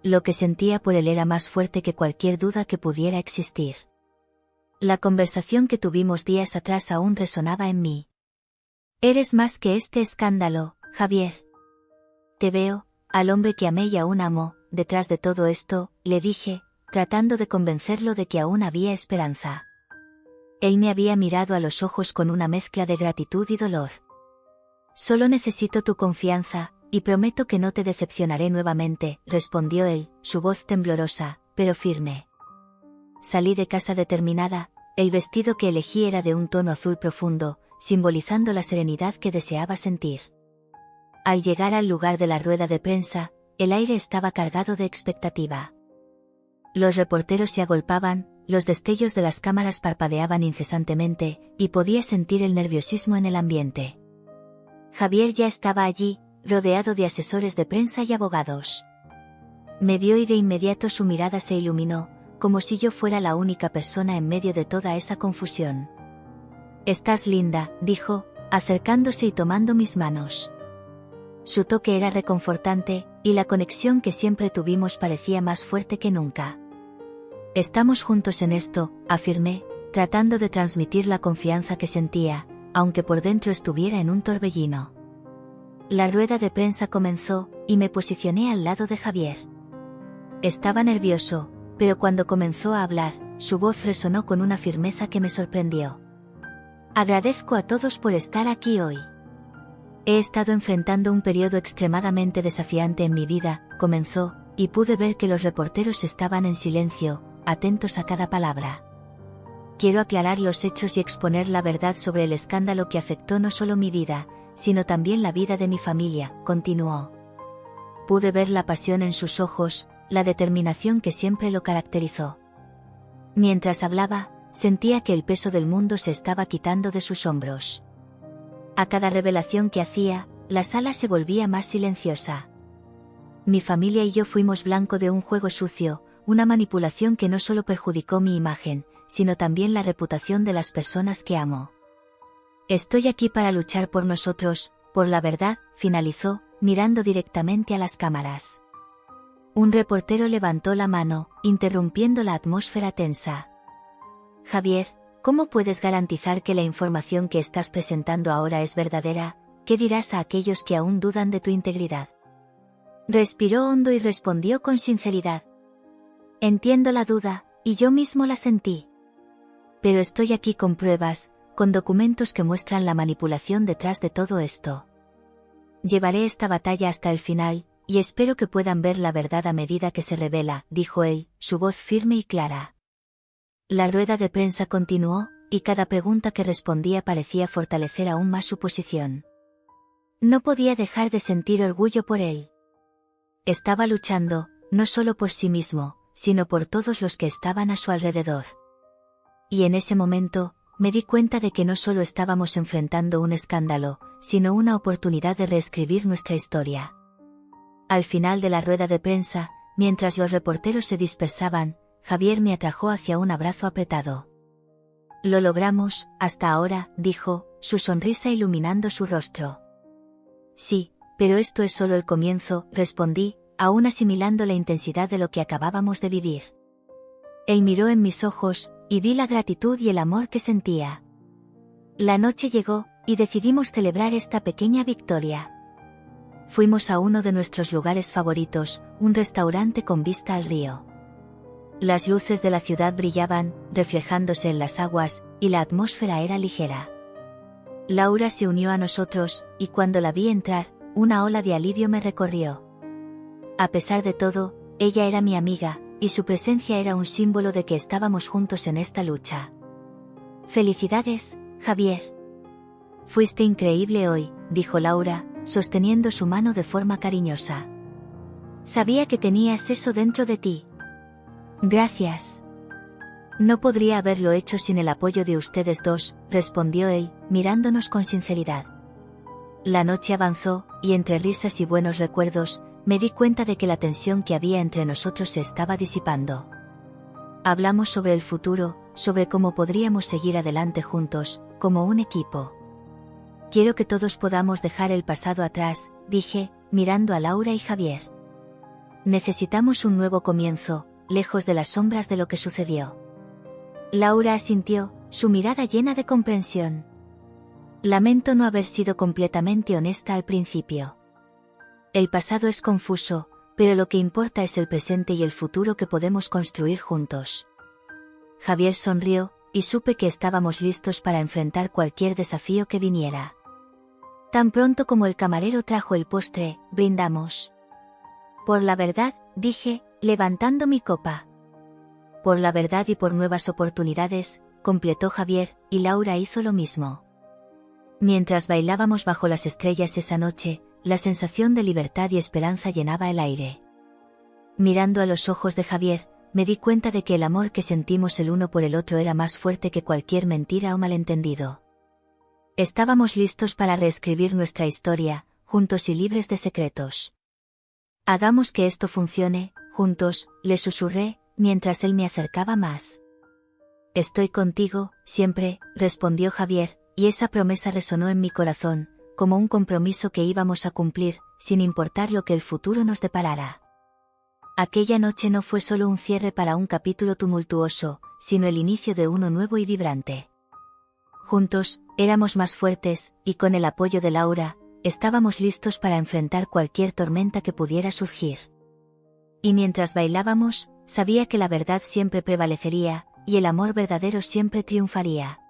Lo que sentía por él era más fuerte que cualquier duda que pudiera existir. La conversación que tuvimos días atrás aún resonaba en mí. Eres más que este escándalo, Javier. Te veo, al hombre que amé y aún amo, detrás de todo esto, le dije, tratando de convencerlo de que aún había esperanza. Él me había mirado a los ojos con una mezcla de gratitud y dolor. Solo necesito tu confianza, y prometo que no te decepcionaré nuevamente, respondió él, su voz temblorosa, pero firme. Salí de casa determinada, el vestido que elegí era de un tono azul profundo, simbolizando la serenidad que deseaba sentir. Al llegar al lugar de la rueda de prensa, el aire estaba cargado de expectativa. Los reporteros se agolpaban, los destellos de las cámaras parpadeaban incesantemente, y podía sentir el nerviosismo en el ambiente. Javier ya estaba allí, rodeado de asesores de prensa y abogados. Me vio y de inmediato su mirada se iluminó, como si yo fuera la única persona en medio de toda esa confusión. Estás linda, dijo, acercándose y tomando mis manos. Su toque era reconfortante, y la conexión que siempre tuvimos parecía más fuerte que nunca. Estamos juntos en esto, afirmé, tratando de transmitir la confianza que sentía, aunque por dentro estuviera en un torbellino. La rueda de prensa comenzó, y me posicioné al lado de Javier. Estaba nervioso, pero cuando comenzó a hablar, su voz resonó con una firmeza que me sorprendió. Agradezco a todos por estar aquí hoy. He estado enfrentando un periodo extremadamente desafiante en mi vida, comenzó, y pude ver que los reporteros estaban en silencio, atentos a cada palabra. Quiero aclarar los hechos y exponer la verdad sobre el escándalo que afectó no solo mi vida, sino también la vida de mi familia, continuó. Pude ver la pasión en sus ojos, la determinación que siempre lo caracterizó. Mientras hablaba, sentía que el peso del mundo se estaba quitando de sus hombros. A cada revelación que hacía, la sala se volvía más silenciosa. Mi familia y yo fuimos blanco de un juego sucio, una manipulación que no solo perjudicó mi imagen, sino también la reputación de las personas que amo. Estoy aquí para luchar por nosotros, por la verdad, finalizó, mirando directamente a las cámaras. Un reportero levantó la mano, interrumpiendo la atmósfera tensa. Javier, ¿cómo puedes garantizar que la información que estás presentando ahora es verdadera? ¿Qué dirás a aquellos que aún dudan de tu integridad? Respiró hondo y respondió con sinceridad. Entiendo la duda, y yo mismo la sentí. Pero estoy aquí con pruebas, con documentos que muestran la manipulación detrás de todo esto. Llevaré esta batalla hasta el final, y espero que puedan ver la verdad a medida que se revela, dijo él, su voz firme y clara. La rueda de prensa continuó, y cada pregunta que respondía parecía fortalecer aún más su posición. No podía dejar de sentir orgullo por él. Estaba luchando, no solo por sí mismo, sino por todos los que estaban a su alrededor. Y en ese momento, me di cuenta de que no solo estábamos enfrentando un escándalo, sino una oportunidad de reescribir nuestra historia. Al final de la rueda de prensa, mientras los reporteros se dispersaban, Javier me atrajo hacia un abrazo apretado. Lo logramos, hasta ahora, dijo, su sonrisa iluminando su rostro. Sí, pero esto es solo el comienzo, respondí, aún asimilando la intensidad de lo que acabábamos de vivir. Él miró en mis ojos, y vi la gratitud y el amor que sentía. La noche llegó, y decidimos celebrar esta pequeña victoria. Fuimos a uno de nuestros lugares favoritos, un restaurante con vista al río. Las luces de la ciudad brillaban, reflejándose en las aguas, y la atmósfera era ligera. Laura se unió a nosotros, y cuando la vi entrar, una ola de alivio me recorrió. A pesar de todo, ella era mi amiga, y su presencia era un símbolo de que estábamos juntos en esta lucha. Felicidades, Javier. Fuiste increíble hoy, dijo Laura, sosteniendo su mano de forma cariñosa. Sabía que tenías eso dentro de ti. Gracias. No podría haberlo hecho sin el apoyo de ustedes dos, respondió él, mirándonos con sinceridad. La noche avanzó, y entre risas y buenos recuerdos, me di cuenta de que la tensión que había entre nosotros se estaba disipando. Hablamos sobre el futuro, sobre cómo podríamos seguir adelante juntos, como un equipo. Quiero que todos podamos dejar el pasado atrás, dije, mirando a Laura y Javier. Necesitamos un nuevo comienzo, lejos de las sombras de lo que sucedió. Laura asintió, su mirada llena de comprensión. Lamento no haber sido completamente honesta al principio. El pasado es confuso, pero lo que importa es el presente y el futuro que podemos construir juntos. Javier sonrió, y supe que estábamos listos para enfrentar cualquier desafío que viniera. Tan pronto como el camarero trajo el postre, brindamos. Por la verdad, dije, levantando mi copa. Por la verdad y por nuevas oportunidades, completó Javier, y Laura hizo lo mismo. Mientras bailábamos bajo las estrellas esa noche, la sensación de libertad y esperanza llenaba el aire. Mirando a los ojos de Javier, me di cuenta de que el amor que sentimos el uno por el otro era más fuerte que cualquier mentira o malentendido. Estábamos listos para reescribir nuestra historia, juntos y libres de secretos. Hagamos que esto funcione, juntos, le susurré, mientras él me acercaba más. Estoy contigo, siempre, respondió Javier, y esa promesa resonó en mi corazón, como un compromiso que íbamos a cumplir, sin importar lo que el futuro nos deparara. Aquella noche no fue solo un cierre para un capítulo tumultuoso, sino el inicio de uno nuevo y vibrante. Juntos, éramos más fuertes, y con el apoyo de Laura, estábamos listos para enfrentar cualquier tormenta que pudiera surgir. Y mientras bailábamos, sabía que la verdad siempre prevalecería, y el amor verdadero siempre triunfaría.